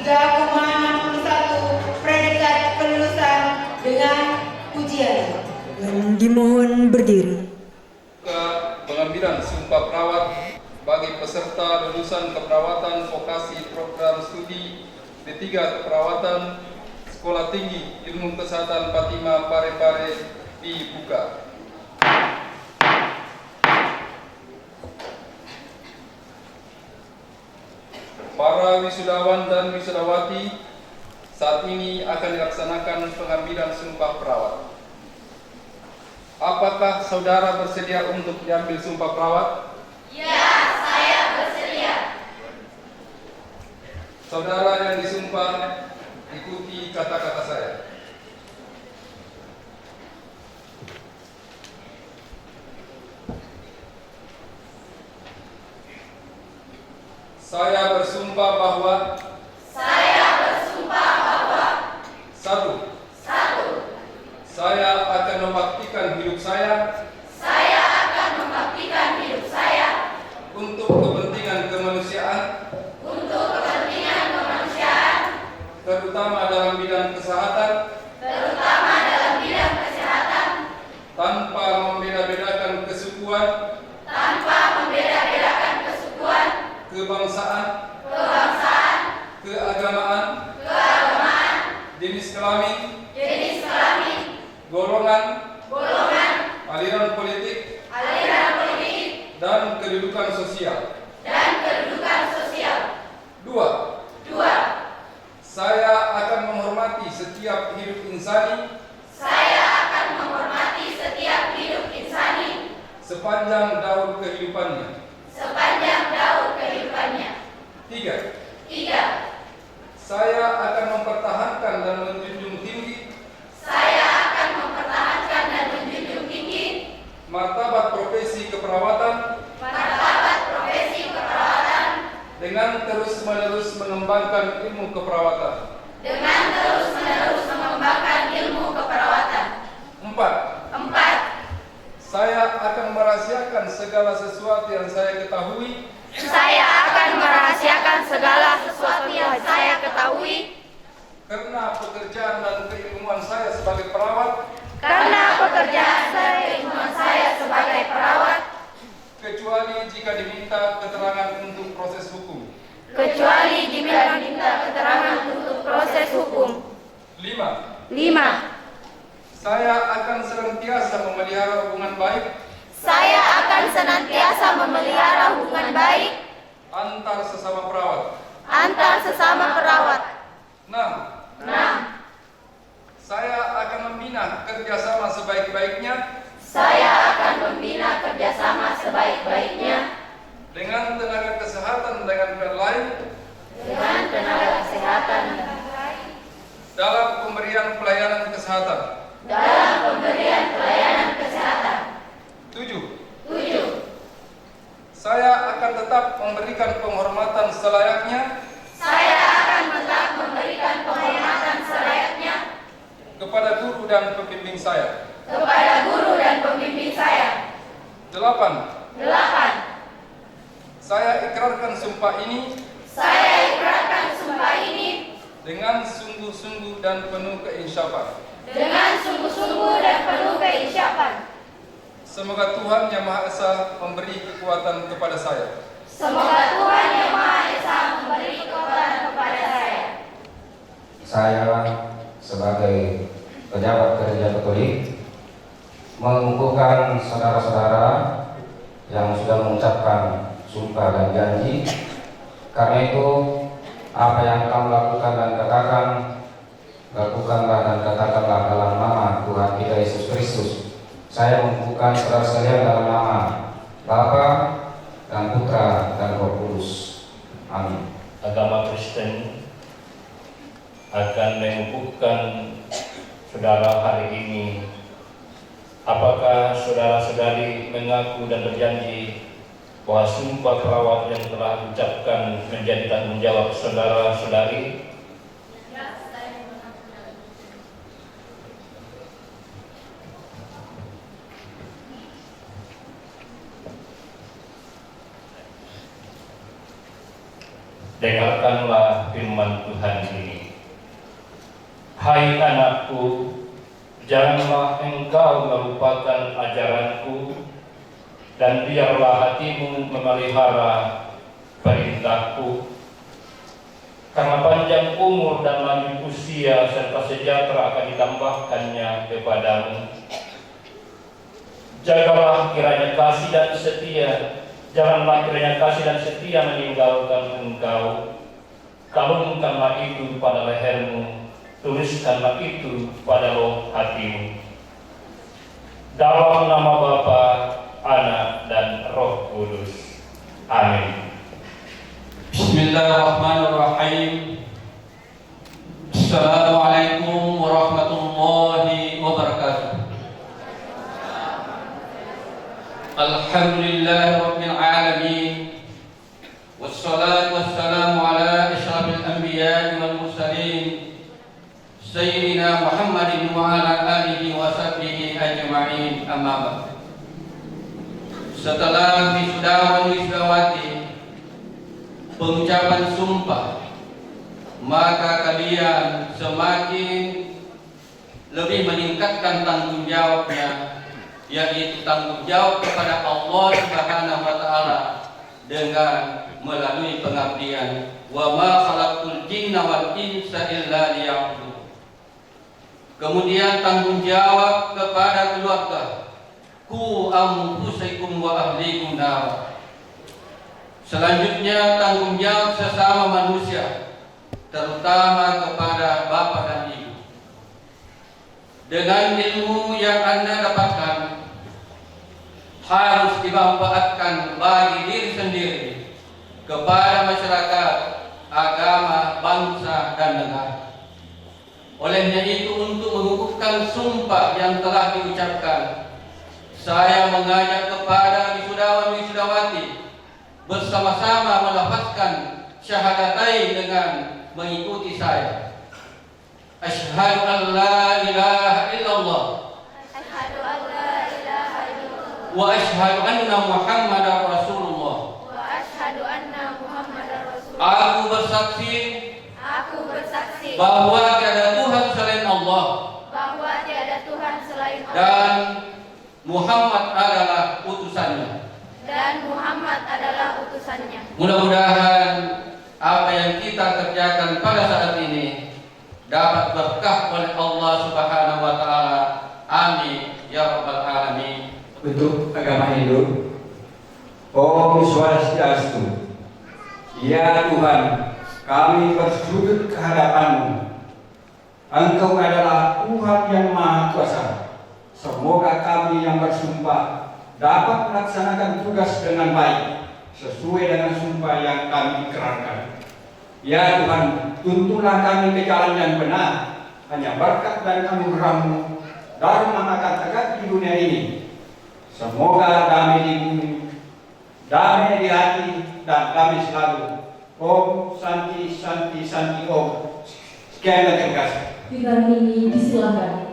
3,61, predikat kelulusan dengan ujian. Dan dimohon berdiri. Pengambilan sumpah perawat bagi peserta lulusan keperawatan vokasi program studi D3 Keperawatan Sekolah Tinggi Ilmu Kesehatan Fatima Parepare dibuka. Para wisudawan dan wisudawati, saat ini akan dilaksanakan pengambilan sumpah perawat. Apakah saudara bersedia untuk diambil sumpah perawat? Ya, saya bersedia. Saudara yang disumpah, ikuti kata-kata saya. Saya bersumpah bahwa 1. Saya akan membaktikan hidup saya untuk kepentingan kemanusiaan, terutama dalam bidang kesehatan, tanpa membeda-bedakan kesukuan, kebangsaan, keagamaan, jenis kelamin, golongan, aliran politik, dan kedudukan sosial. 2. Saya akan menghormati setiap hidup insani sepanjang daur kehidupannya. 3. Saya akan mempertahankan dan menjunjung tinggi martabat profesi keperawatan dengan terus-menerus mengembangkan ilmu keperawatan Saya akan senantiasa memelihara hubungan baik. Saya akan senantiasa memelihara hubungan baik Antar sesama perawat. antar sesama perawat. 6. Saya akan membina kerjasama sebaik-baiknya. Saya akan membina kerjasama sebaik-baiknya Dengan tenaga kesehatan dengan pihak lain. dengan tenaga kesehatan Dalam pemberian pelayanan kesehatan. dalam pemberian pelayanan kesehatan. 7. Saya akan tetap memberikan penghormatan selayaknya. Saya akan tetap memberikan penghormatan selayaknya Kepada guru dan pembimbing saya. kepada guru dan pembimbing saya. 8. Saya ikrarkan sumpah ini. Saya ikrarkan sumpah ini Dengan sungguh-sungguh dan penuh keinsyafan. dengan sungguh-sungguh dan penuh keinsyafan. Semoga Tuhan Yang Maha Esa memberi kekuatan kepada saya. Semoga Tuhan Yang Maha Esa memberi kekuatan kepada saya. Saya sebagai pejabat gereja Katolik mengukuhkan saudara-saudara yang sudah mengucapkan sumpah dan janji. Karena itu, apa yang kamu lakukan dan katakan, lakukanlah dan katakanlah dalam nama Tuhan kita Yesus Kristus. Saya mengukuhkan saudara sekalian dalam nama Bapa dan Putra dan Roh Kudus. Amin. Agama Kristen akan mengukuhkan saudara hari ini. Apakah saudara-saudari mengaku dan berjanji bahwa sumpah perawat yang telah diucapkan menjadi tanggung jawab saudara-saudari? Dengarkanlah firman Tuhan ini. Hai anakku, janganlah engkau melupakan ajaranku, dan biarlah hatimu memelihara perintahku. Karena panjang umur dan lanjut usia serta sejahtera akan ditambahkannya kepadamu. Jagalah kiranya kasih dan setia, janganlah kiranya kasih dan setia meninggalkan engkau. Kalungkanlah itu pada lehermu, tuliskanlah itu pada loh hatimu. Dalam nama Bapa, Anak, dan Roh Kudus. Amin. Bismillahirrahmanirrahim. Assalamualaikum warahmatullahi wabarakatuh. Alhamdulillahirabbil alamin. Wassalatu wassalamu ala asyrafil anbiya'i wal mursalin Sayyidina Muhammadin wa ala alihi wa sahbihi ajma'in. Amma ba'd. Setelah wisudawan wisudawati pengucapan sumpah, maka kalian semakin lebih meningkatkan tanggung jawabnya, yaitu tanggung jawab kepada Allah Subhanahu wa taala dengan melalui pengabdian. Wa ma khalaqtul jinna wal insa illa liya'budun. Kemudian tanggung jawab kepada keluarga. Ku anfusikum wa ahlikum nar. Selanjutnya tanggung jawab sesama manusia, terutama kepada bapak dan ibu. Dengan ilmu yang Anda dapatkan harus dimanfaatkan bagi diri sendiri, kepada masyarakat, agama, bangsa, dan negara. Olehnya itu, untuk mengukuhkan sumpah yang telah diucapkan, saya mengajak kepada wisudawan-wisudawati bersama-sama melafazkan syahadatain dengan mengikuti saya. Asyhadu an la ilaha illallah wa asyhadu anna Muhammadar Rasulullah. Aku bersaksi bahwa tiada Tuhan selain Allah, dan Muhammad adalah utusannya. Mudah-mudahan apa yang kita kerjakan pada saat ini dapat berkah oleh Allah Subhanahu wa taala hidup. Om Swastiastu. Ya Tuhan, kami bersujud ke hadapan-Mu. Engkau adalah Tuhan yang Maha Kuasa. Semoga kami yang bersumpah dapat melaksanakan tugas dengan baik, sesuai dengan sumpah yang kami ikrarkan. Ya Tuhan, tuntunlah kami ke jalan yang benar, hanya berkat dan anugerah-Mu, dharma akan tegak di dunia ini. Semoga damai di bumi, damai di hati, dan damai selalu. Om Santi Santi Santi Om. Sekian dan terima kasih. Firman ini disilakan.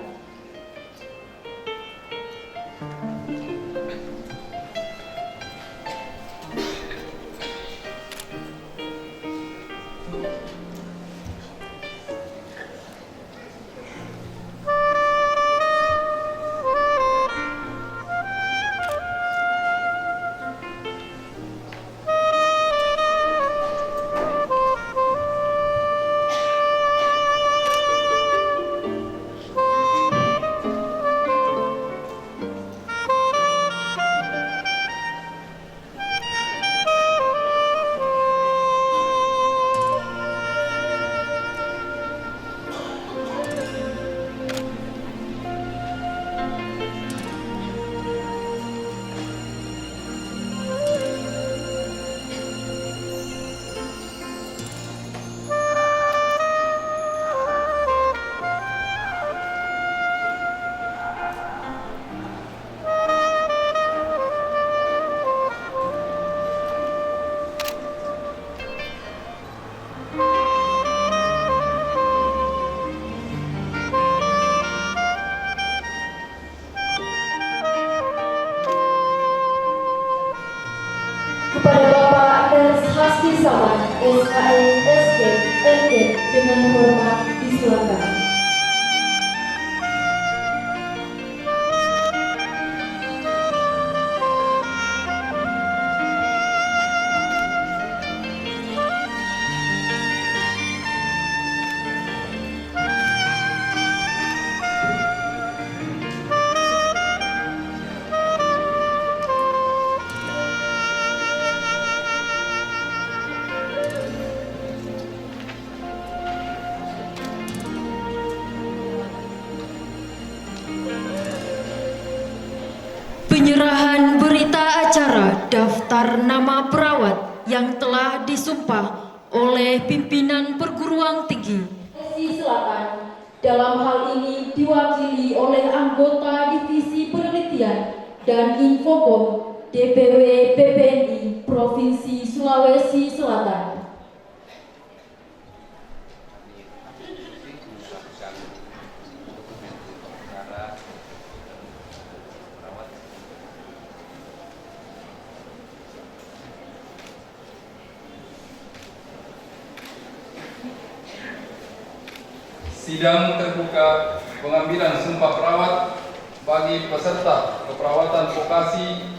Kepada Bapak Ernest Hasti Saman, SHM SK, NK, dengan hormat disilakan. Penyerahan berita acara daftar nama perawat yang telah disumpah oleh pimpinan perguruan tinggi. Silakan. Dalam hal ini diwakili oleh anggota Divisi Penelitian dan Infocom DPW PPNI Provinsi Sulawesi Selatan. Sidang terbuka pengambilan sumpah perawat bagi peserta keperawatan vokasi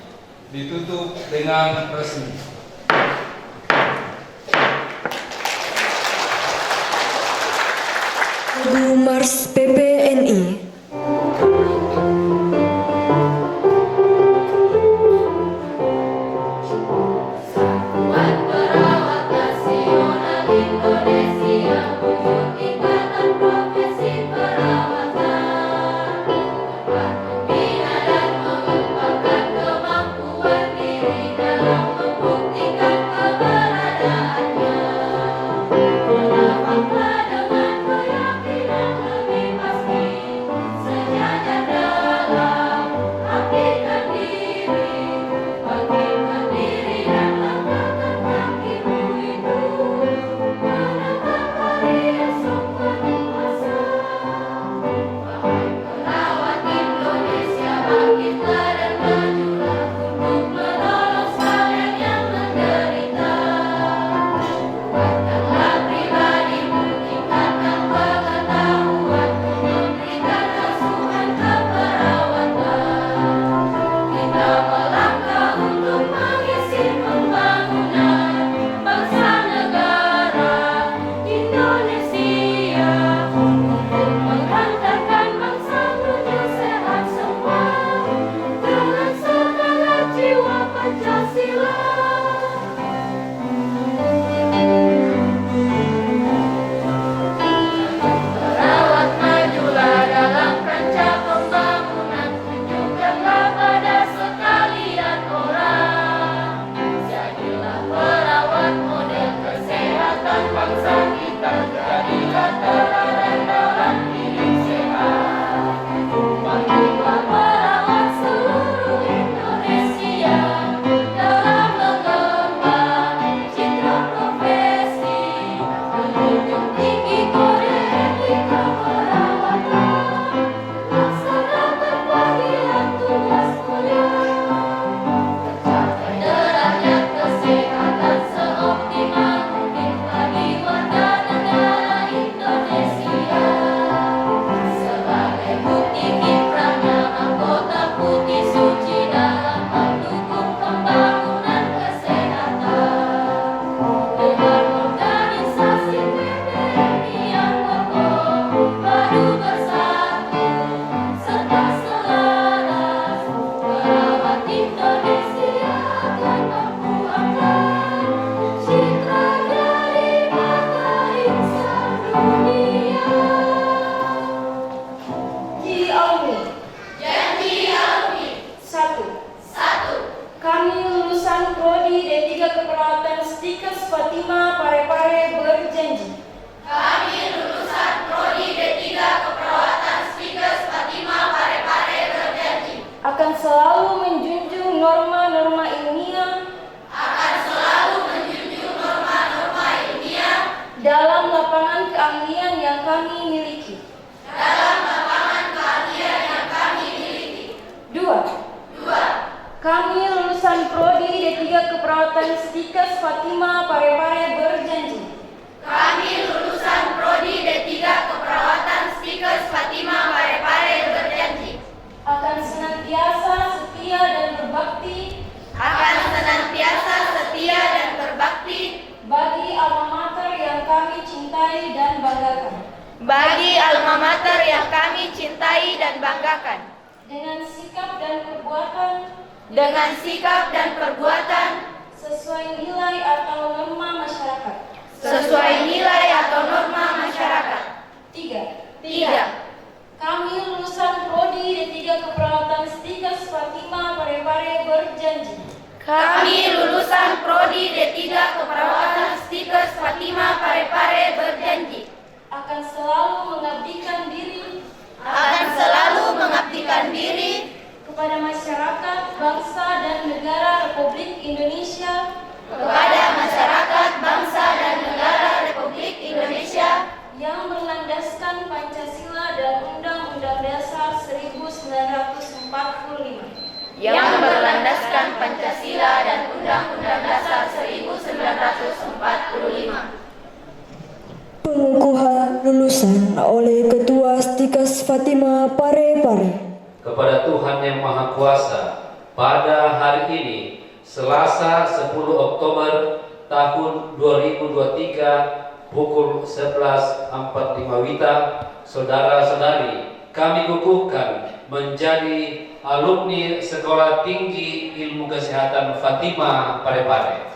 ditutup dengan resmi. Lagu Mars PPNI. Fatima Parepare berjanji. Kami lulusan Prodi D3 Keperawatan Stikes Fatima Parepare berjanji Akan selalu menjunjung norma-norma ilmiah. akan selalu menjunjung norma-norma ilmiah Dalam lapangan keahlian yang kami miliki. dalam lapangan keahlian yang kami miliki. 2. Kami lulusan Prodi D3 Keperawatan Stikes Fatima Parepare berjanji. Kami lulusan Prodi D3 Keperawatan Stikes Fatima Parepare berjanji Akan senantiasa setia dan berbakti. akan senantiasa setia dan berbakti Bagi alma mater yang kami cintai dan banggakan. bagi alma mater yang kami cintai dan banggakan Dengan sikap dan perbuatan dengan sikap dan perbuatan sesuai nilai atau norma masyarakat. sesuai nilai atau norma masyarakat. 3. Kami lulusan Prodi D3 Keperawatan Stikes Fatima Parepare berjanji. Kami lulusan Prodi D3 Keperawatan Stikes Fatima Parepare berjanji Akan selalu mengabdikan diri. Kepada masyarakat, bangsa, dan negara Republik Indonesia. Yang berlandaskan Pancasila dan Undang-Undang Dasar 1945. yang berlandaskan Pancasila dan Undang-Undang Dasar 1945. Pengukuhan lulusan oleh Ketua Stikes Fatima Parepare. Kepada Tuhan Yang Maha Kuasa, pada hari ini, Selasa 10 Oktober tahun 2023, pukul 11.45 WITA, saudara-saudari, kami kukuhkan menjadi alumni Sekolah Tinggi Ilmu Kesehatan Fatima Parepare.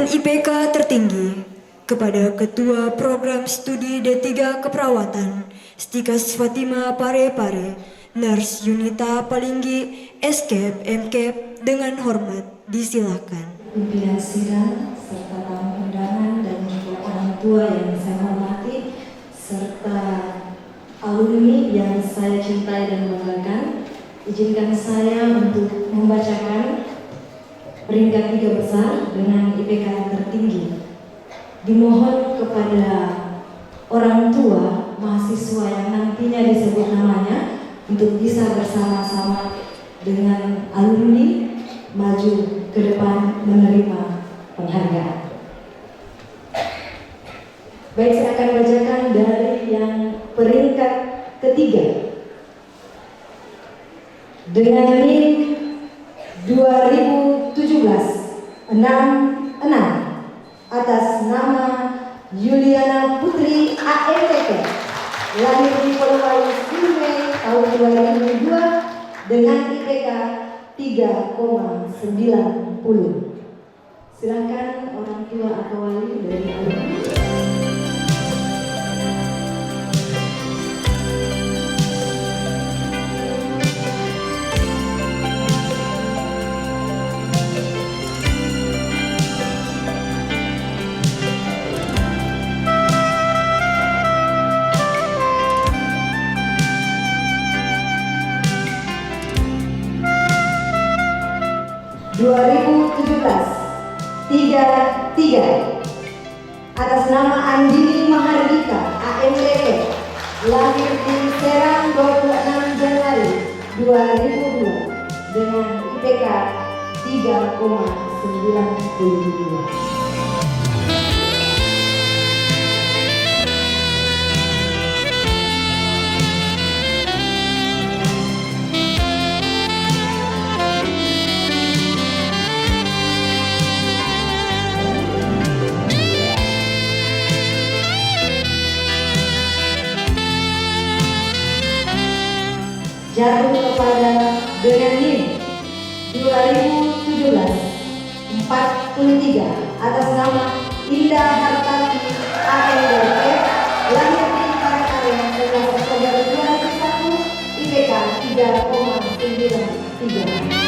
IPK tertinggi kepada Ketua Program Studi D3 Keperawatan Stikes Fatima Parepare, Nurse Yunita Palinggi, SKEP, MKEP, dengan hormat disilakan. Pimpinan sidang serta tamu undangan dan juga orang tua yang saya hormati serta alumni yang saya cintai dan banggakan, izinkan saya untuk membacakan peringkat 3 besar dengan IPK tertinggi. Dimohon kepada orang tua mahasiswa yang nantinya disebut namanya untuk bisa bersama-sama dengan alumni maju ke depan menerima penghargaan. Baik, saya akan bacakan dari yang peringkat ketiga. Dengan NIM 2017-66 atas nama Yuliana Putri AMTK, lahir di Polewali 10 Mei tahun 2002 dengan IPK 3,90. Silakan orang tua atau wali dari alumni. Atas nama Andini Mahardika AMTK, lahir di Serang 26 Januari 2002 dengan IPK 3,92. Jatuh kepada dengan NIM 2017-43 atas nama Indah Hartati AMTK, lahir di Parangkaraya 11 Oktober 2001, IPK 3,93.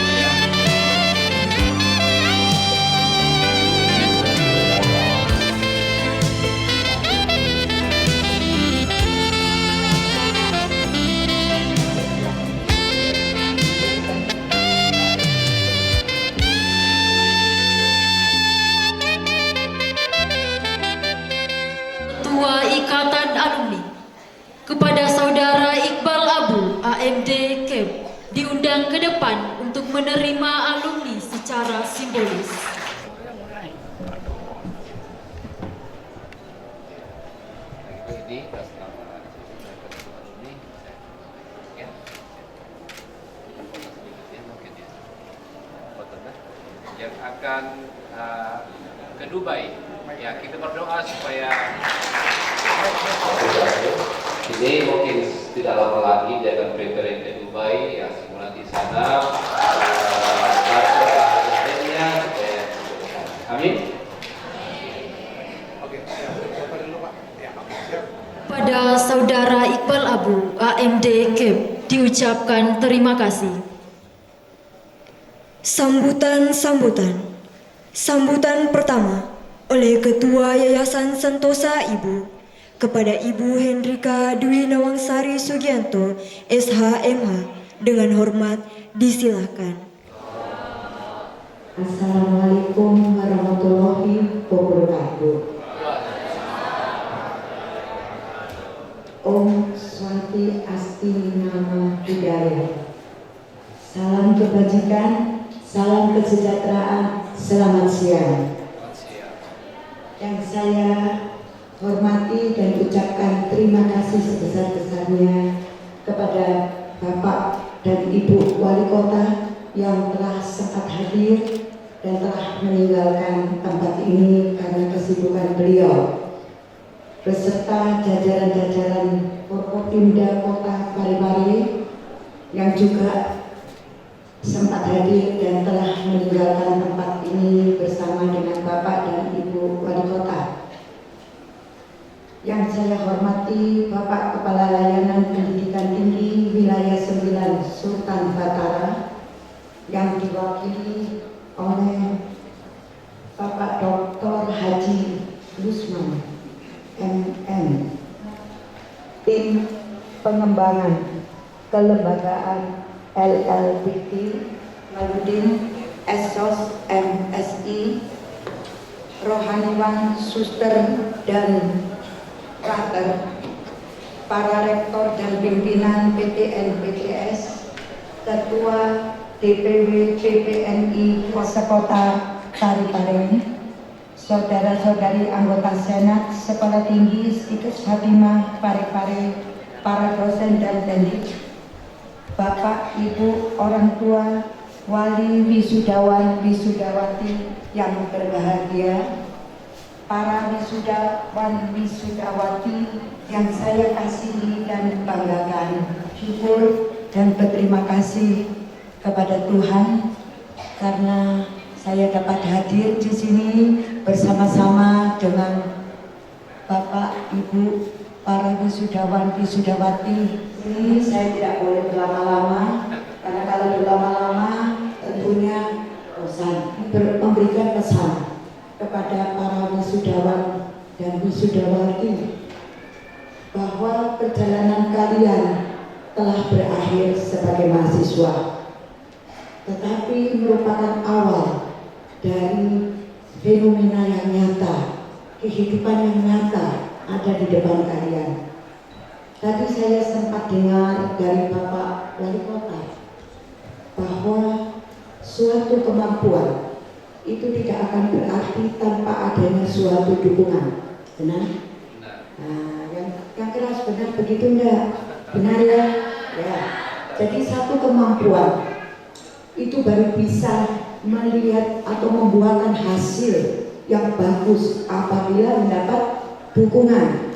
Ikatan Alumni kepada Saudara Iqbal Abu AMD KEP diundang ke depan untuk menerima alumni secara simbolis. Yang akan ke Dubai, ya kita berdoa supaya ini mungkin tidak lama lagi dia akan prepare ke Dubai, ya semua di sana amin. Pada Saudara Iqbal Abu AMD KEP diucapkan terima kasih. Sambutan pertama oleh Ketua Yayasan Sentosa Ibu kepada Ibu Hendrika Dwi Nawangsari Sugianto SHMH dengan hormat disilakan. Assalamualaikum warahmatullahi wabarakatuh. Om Swanti Asti Nama Budaya. Salam kebajikan, salam kesejahteraan, selamat siang. Yang saya hormati dan ucapkan terima kasih sebesar-besarnya kepada Bapak dan Ibu Wali Kota yang telah sempat hadir dan telah meninggalkan tempat ini karena kesibukan beliau, beserta jajaran-jajaran Forkopimda Kota Parepare yang juga sempat hadir dan telah meninggalkan tempat ini bersama dengan Bapak dan Ibu Wali Kota. Yang saya hormati Bapak Kepala Layanan Pendidikan Tinggi Wilayah 9 Sultan Batara yang diwakili oleh Bapak Dr. Haji Lusman MM, tim pengembangan kelembagaan LLBT Maludin Esos MSI, Rohaniwan Suster dan Rater, para rektor dan pimpinan PTN PTS, Ketua DPW PPNI Kota Parepare, saudara-saudari anggota Senat, Sekolah Tinggi Stikes Fatimah Parepare, para dosen dan pendidik, Bapak, Ibu, orang tua, wali, wisudawan, wisudawati yang berbahagia, para wisudawan, wisudawati yang saya kasihi dan banggakan, syukur dan berterima kasih kepada Tuhan karena saya dapat hadir di sini bersama-sama dengan Bapak, Ibu, para wisudawan, wisudawati. Ini saya tidak boleh berlama-lama karena kalau berlama-lama tentunya bosan. Memberikan pesan kepada para wisudawan dan wisudawati bahwa perjalanan kalian telah berakhir sebagai mahasiswa, tetapi merupakan awal dari fenomena yang nyata, kehidupan yang nyata ada di depan kalian. Tadi saya sempat dengar dari Bapak Wali Kota bahwa suatu kemampuan itu tidak akan berarti tanpa adanya suatu dukungan. Benar? Nah, yang keras benar begitu enggak? Benar ya? Ya. Jadi satu kemampuan itu baru bisa melihat atau membuahkan hasil yang bagus apabila mendapat dukungan.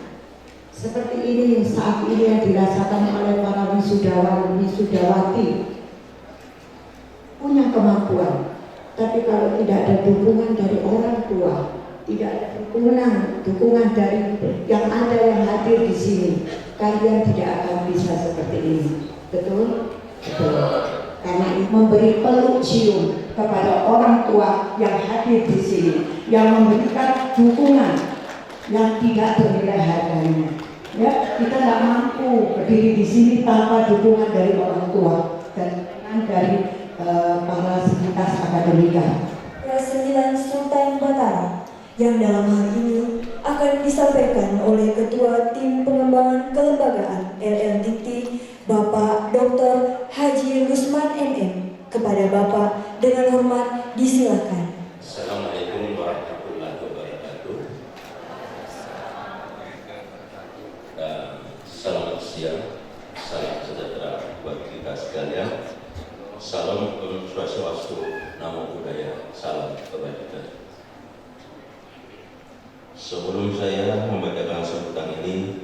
Seperti ini saat ini yang dirasakan oleh para wisudawan, wisudawati, punya kemampuan, tapi kalau tidak ada dukungan dari orang tua, tidak ada dukungan dari yang ada yang hadir di sini, kalian tidak akan bisa seperti ini. Betul? Betul. Karena itu memberi peluk cium kepada orang tua yang hadir di sini, yang memberikan dukungan yang tidak ternilai harganya. Ya, kita tidak mampu berdiri di sini tanpa dukungan dari orang tua dan dari para sivitas akademika. ke-9 Sultan Batara yang dalam hal ini akan disampaikan oleh Ketua Tim Pengembangan Kelembagaan LLDT Bapak Dr. Haji Rusman MM. Kepada Bapak dengan hormat disilakan. Assalamualaikum warahmatullahi wabarakatuh. Dan selamat siang, salam sejahtera buat kita sekalian. Salam Om Swastiastu, Namo Buddhaya, salam kebajikan. Sebelum saya membacakan sambutan ini,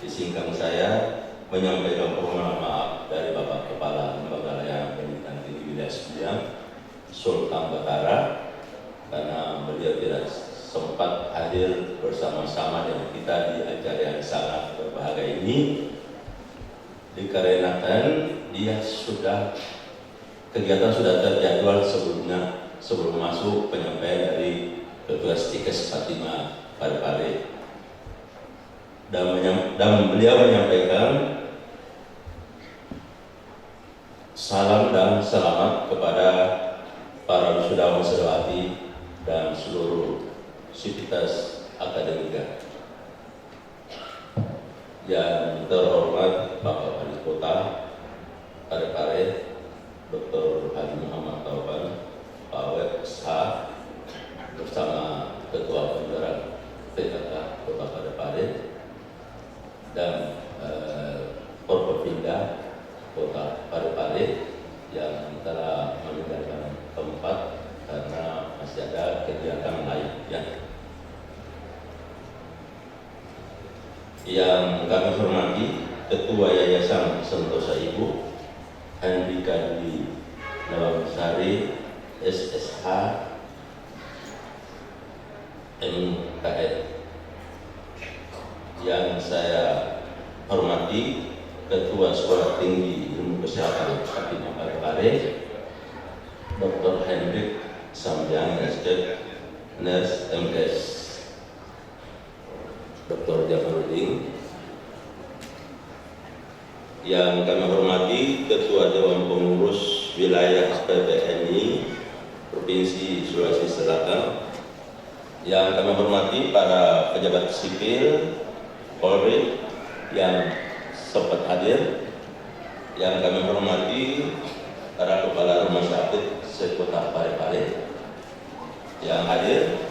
izinkan saya menyampaikan permohonan maaf dari Bapak Kepala Lembaga Layanan Pendidikan Tinggi Wilayah Sembilan, Sultan Batara, karena beliau tidak sempat hadir bersama-sama dengan kita di acara yang sangat berbahagia ini, dikarenakan dia kegiatan sudah terjadwal sebelumnya, sebelum masuk penyampaian dari Ketua Stikes Fatimah Parepare, dan beliau menyampaikan salam dan selamat kepada para wisudawan wisudawati dan seluruh sivitas akademika. Yang terhormat Bapak Wali Kota Parepare, Dr. Haji Muhammad Taufan, Pak WSH, bersama Ketua Pembimbing PKK Kota Parepare dan Forkopimda Kota Parepare yang telah meninggalkan tempat karena masih ada kegiatan lain yang kami hormati Ketua Yayasan Sentosa Ibu Handika di Nawangsari SSH MKN, yang saya hormati Ketua Sekolah Tinggi Ilmu Kesehatan Fatimah Parepare Dr. Hendrik Sambian SDEP Nurse MKes Dr. Jafarudin, yang kami hormati Ketua Dewan Pengurus Wilayah PPNI Provinsi Sulawesi Selatan, yang kami hormati para pejabat sipil Polri yang sempat hadir, yang kami hormati para kepala rumah sakit sekota Parepare yang hadir,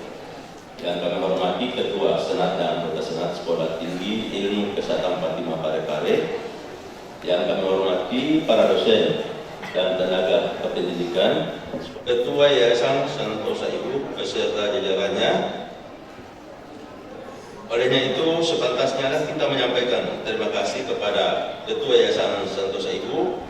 yang kami hormati Ketua Senat dan Anggota Senat Sekolah Tinggi Ilmu Kesehatan Fatimah Parepare, yang kami hormati para dosen dan tenaga kependidikan, Ketua Yayasan Santosa Ibu beserta jajarannya. Olehnya itu, sepantasnya kita menyampaikan terima kasih kepada Ketua Yayasan Santosa Ibu,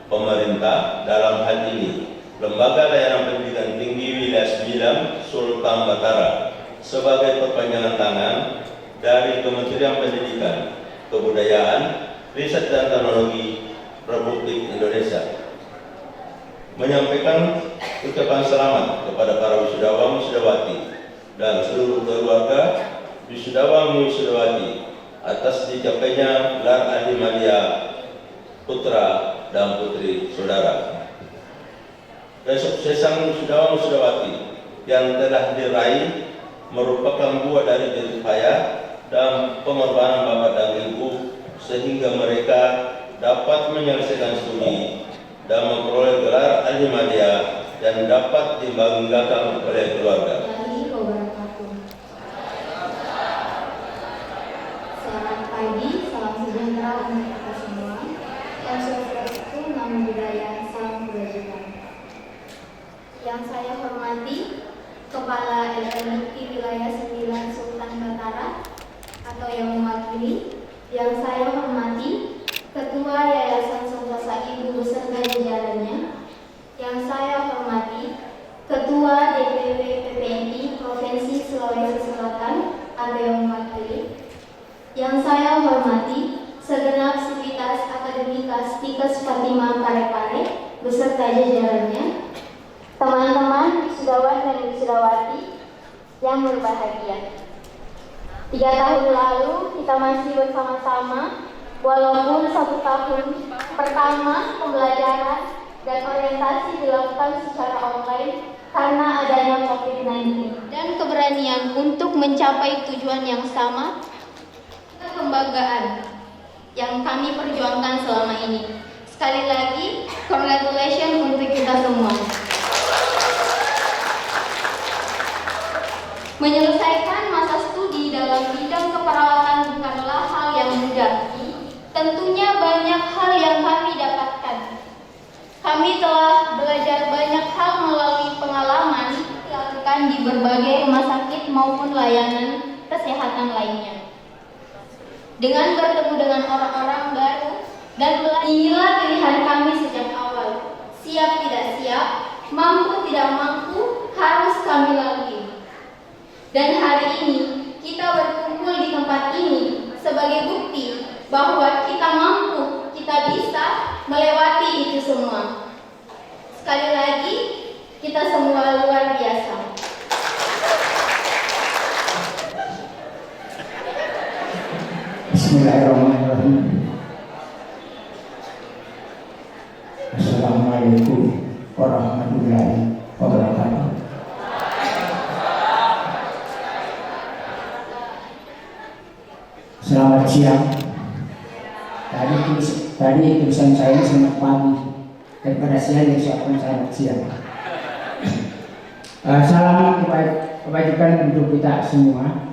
pemerintah, dalam hal ini Lembaga Layanan Pendidikan Tinggi Wilayah 9 Sultan Batara sebagai perpanjangan tangan dari Kementerian Pendidikan, Kebudayaan, Riset dan Teknologi Republik Indonesia. Menyampaikan ucapan selamat kepada para wisudawan wisudawati dan seluruh keluarga wisudawan wisudawati atas dicapainya gelar ahli madya putra dan putri saudara. Kesuksesan wisudawan wisudawati yang telah diraih merupakan buah dari jerih payah dan pengorbanan bapak dan ibu, sehingga mereka dapat menyelesaikan studi dan memperoleh gelar ahli madya dan dapat dibanggakan oleh keluarga. Selamat pagi, salam sejahtera untuk kita semua. Yang Swastiastu, Namo Buddhaya, salam kebajikan. Yang saya hormati Kepala LLDT Wilayah 9 Sultan Batara atau yang mewakili. Yang saya hormati Ketua Yayasan Santosa Ibu beserta jajarannya. Yang saya hormati Ketua DPW PPNI Provinsi Sulawesi Selatan atau yang mewakili. Yang saya hormati segenap sivitas akademika Stikes Fatimah Parepare beserta jajarannya, teman-teman wisudawan dan wisudawati yang berbahagia. 3 tahun lalu kita masih bersama-sama, walaupun 1 tahun pertama pembelajaran dan orientasi dilakukan secara online karena adanya COVID-19 dan keberanian untuk mencapai tujuan yang sama, kebanggaan yang kami perjuangkan selama ini. Sekali lagi, congratulations untuk kita semua. Menyelesaikan masa studi dalam bidang keperawatan bukanlah hal yang mudah. Tentunya banyak hal yang kami dapatkan. Kami telah belajar banyak hal melalui pengalaman dilakukan di berbagai rumah sakit maupun layanan kesehatan lainnya. Dengan bertemu dengan orang-orang baru dan inilah pilihan kami sejak awal. Siap tidak siap, mampu tidak mampu, harus kami lalui. Dan hari ini kita berkumpul di tempat ini sebagai bukti bahwa kita mampu, kita bisa melewati itu semua. Sekali lagi, kita semua luar biasa. Bismillahirrahmanirrahim. Assalamualaikum warahmatullahi wabarakatuh. Selamat siang. Tadi tulisan saya selamat pagi, daripada siang disiapkan selamat siang. Salam kebajikan untuk kita semua.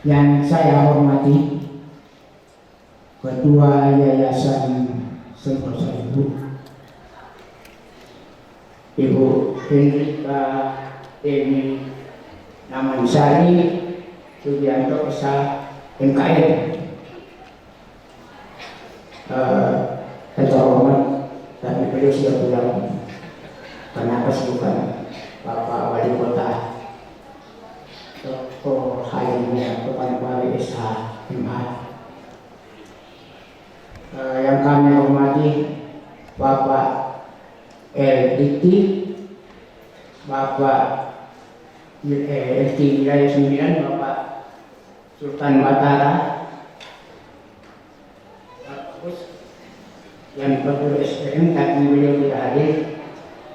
Yang saya hormati Ketua Yayasan Santosa Ibu Hendrika Emi Namansari Sugianto Esa MKM, Ketua Hormat, tapi beliau sudah pulang karena kesibukan Bapak Wali Kota Dr. Haji Parepare SH.MA. Yang kami hormati Bapak LDT, Bapak LT Wilayah 9, Bapak Sultan Batara, yang Dr. SPM, tapi beliau tidak hadir.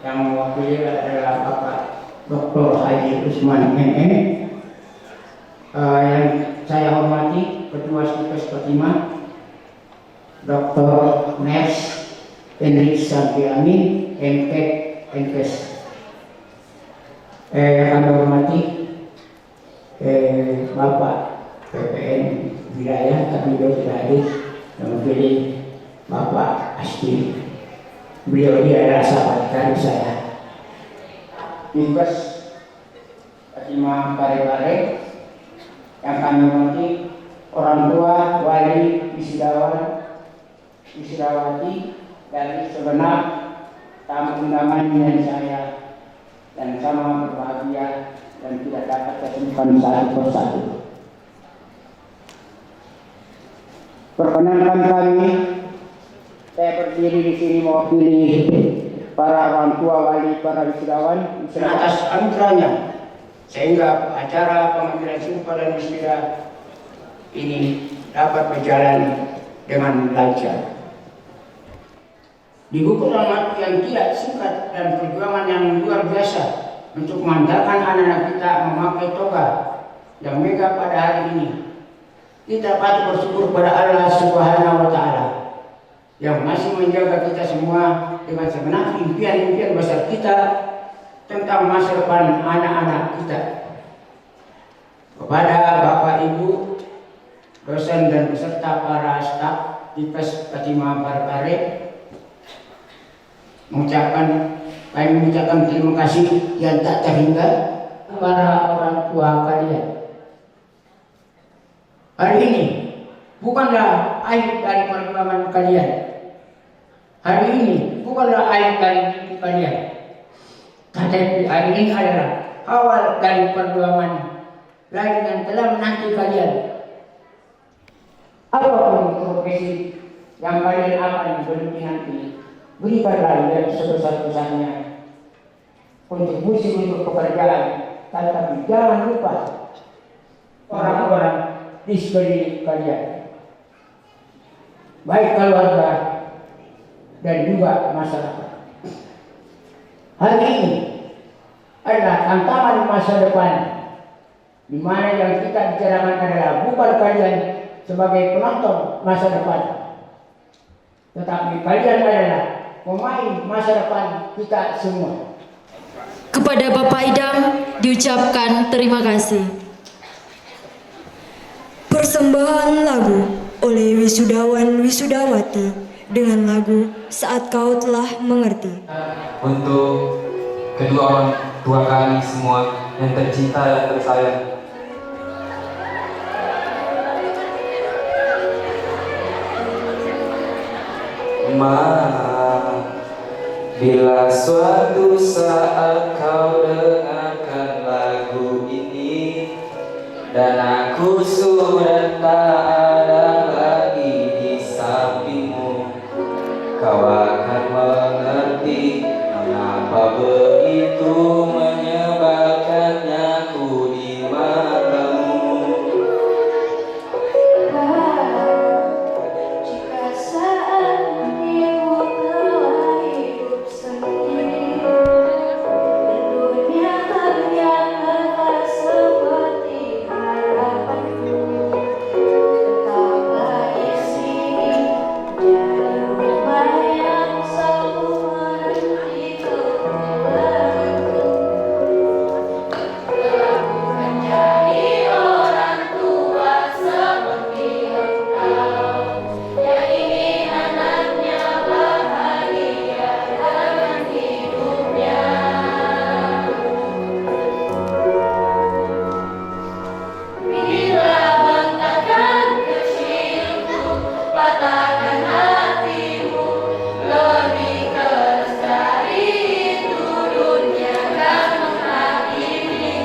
Yang mewakili adalah Bapak Dr. Haji Usman MM. Yang saya hormati Ketua Stikes Fatimah Dr. Ners Henry Santi Amin, MTech, MKes. Kami hormati Bapak PPN Wilayah, kami beliau tidak hadir dan memilih Bapak Asti. Beliau ini adalah sahabat karib saya. Dinkes Fatimah Pare-Pare yang kami hormati, orang tua, wali, wisudawan, wisudawati dari segenap tamu undangan yang saya dan sama berbahagia dan tidak dapat tersebutkan satu persatu. Perkenankan kami, saya berdiri di sini mewakili para orang tua, wali, para wisudawan atas anugerahnya sehingga acara pengambilan sumpah dan wisuda ini dapat berjalan dengan lancar. Di buku dalam yang tidak singkat dan perjuangan yang luar biasa untuk mengantarkan anak-anak kita memakai toga yang megah pada hari ini, kita patut bersyukur pada Allah Subhanahu wa Ta'ala yang masih menjaga kita semua dengan segenap impian-impian besar kita tentang masa depan anak-anak kita. Kepada Bapak Ibu, dosen dan beserta para staf Dinkes Fatimah Pare-Pare, kami mengucapkan terima kasih yang tak terhingga para orang tua kalian. Hari ini bukanlah akhir dari perjuangan kalian. Hari ini bukanlah akhir dari mimpi kalian. Tetapi hari ini adalah awal dari perjuangan lain yang telah menanti kalian. Apapun profesi yang kalian akan geluti nanti, berikanlah yang sebesar-besarnya kontribusi untuk pekerjaan, tetapi jangan lupa orang-orang di sekeliling kalian, baik keluarga dan juga masyarakat. Hari ini adalah tantangan masa depan, di mana yang kita bicarakan adalah bukan kalian sebagai penonton masa depan, tetapi kalian adalah pemain masa depan kita semua. Kepada Bapak Idam diucapkan terima kasih. Persembahan lagu oleh wisudawan wisudawati dengan lagu Saat Kau Telah Mengerti. Untuk kedua orang tua kami semua yang tercinta dan tersayang, bila suatu saat kau dengarkan lagu ini dan aku sudah tak ada lagi di sampingmu, kau akan mengerti mengapa begitu menyebalkannya aku di matamu. Jika saat dirimu telah hidup sendiri dan dunia ternyata seperti harapanmu, tetaplah di sini jadi rumah yang selalu menanti kepulanganmu. Telah menjadi orang tua seperti engkau yang ingin anaknya bahagia dengan hidupnya. Bila bentakan kecilku patahkan hatimu, lebih keras dari itu dunia kan menghakimi.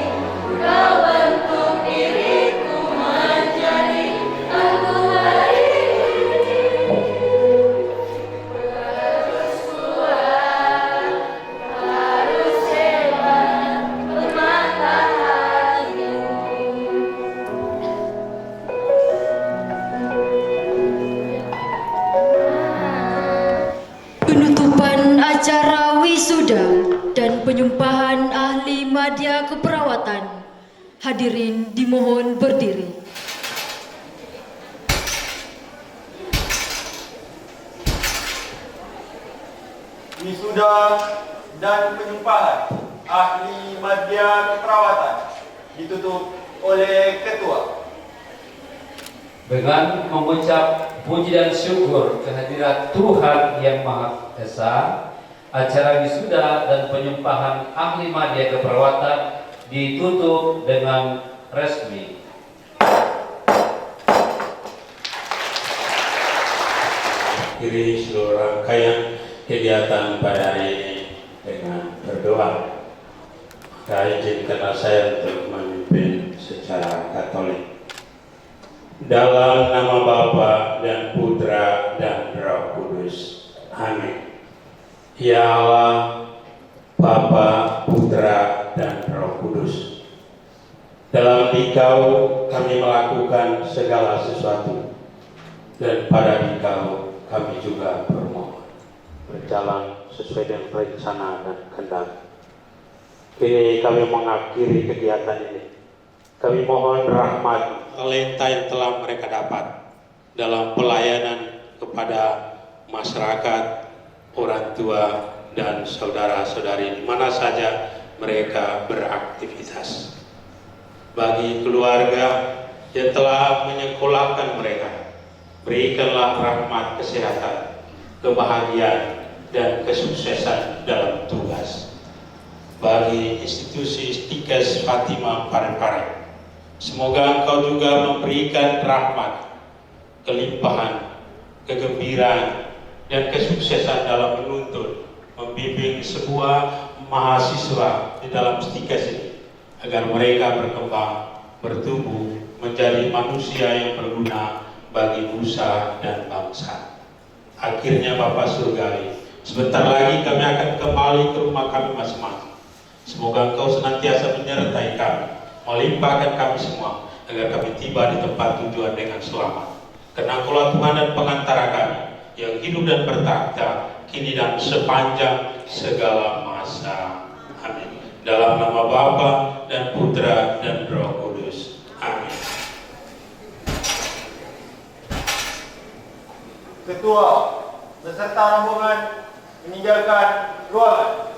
Kau bentuk diriku menjadi aku hari ini. Harus kuat, harus hebat, bermata hatimu. Penutupan acara wisuda dan penyumpahan ahli madya keperawatan. Hadirin dimohon berdiri. wisuda dan penyumpahan ahli madya keperawatan ditutup oleh Ketua. Dengan mengucap puji dan syukur kehadirat Tuhan Yang Maha Esa, acara wisuda dan penyumpahan ahli madya keperawatan ditutup dengan resmi. Akhiri seluruh rangkaian kegiatan pada hari ini dengan berdoa. Maka izinkanlah saya untuk memimpin secara Katolik. Dalam nama Bapa dan Putra dan Roh Kudus. Amin. Ya Allah, Bapa, Putra, dan Roh Kudus, dalam Dikau kami melakukan segala sesuatu, dan pada Dikau kami juga bermohon berjalan sesuai dengan rencana dan kehendak. Kini kami mengakhiri kegiatan ini. Kami mohon rahmat talenta yang telah mereka dapat dalam pelayanan kepada masyarakat, orang tua, dan saudara-saudari di mana saja mereka beraktivitas. Bagi keluarga yang telah menyekolahkan mereka, berikanlah rahmat kesehatan, kebahagiaan, dan kesuksesan dalam tugas. Bagi institusi Istikes Fatimah Parepare, semoga Engkau juga memberikan rahmat, kelimpahan, kegembiraan, dan kesuksesan dalam menuntut, membimbing sebuah mahasiswa di dalam Istikes ini, agar mereka berkembang, bertumbuh, menjadi manusia yang berguna bagi nusa dan bangsa. Akhirnya Bapa Surgawi, sebentar lagi kami akan kembali ke rumah kami masing-masing. Semoga Engkau senantiasa menyertai kami, melimpahkan kami semua, agar kami tiba di tempat tujuan dengan selamat. Karena Engkaulah Tuhan dan pengantara kami, yang hidup dan bertakhta, kini dan sepanjang segala masa. Amin. Dalam nama Bapa dan Putra dan Roh Kudus. Amin. Ketua beserta rombongan meninggalkan ruangan.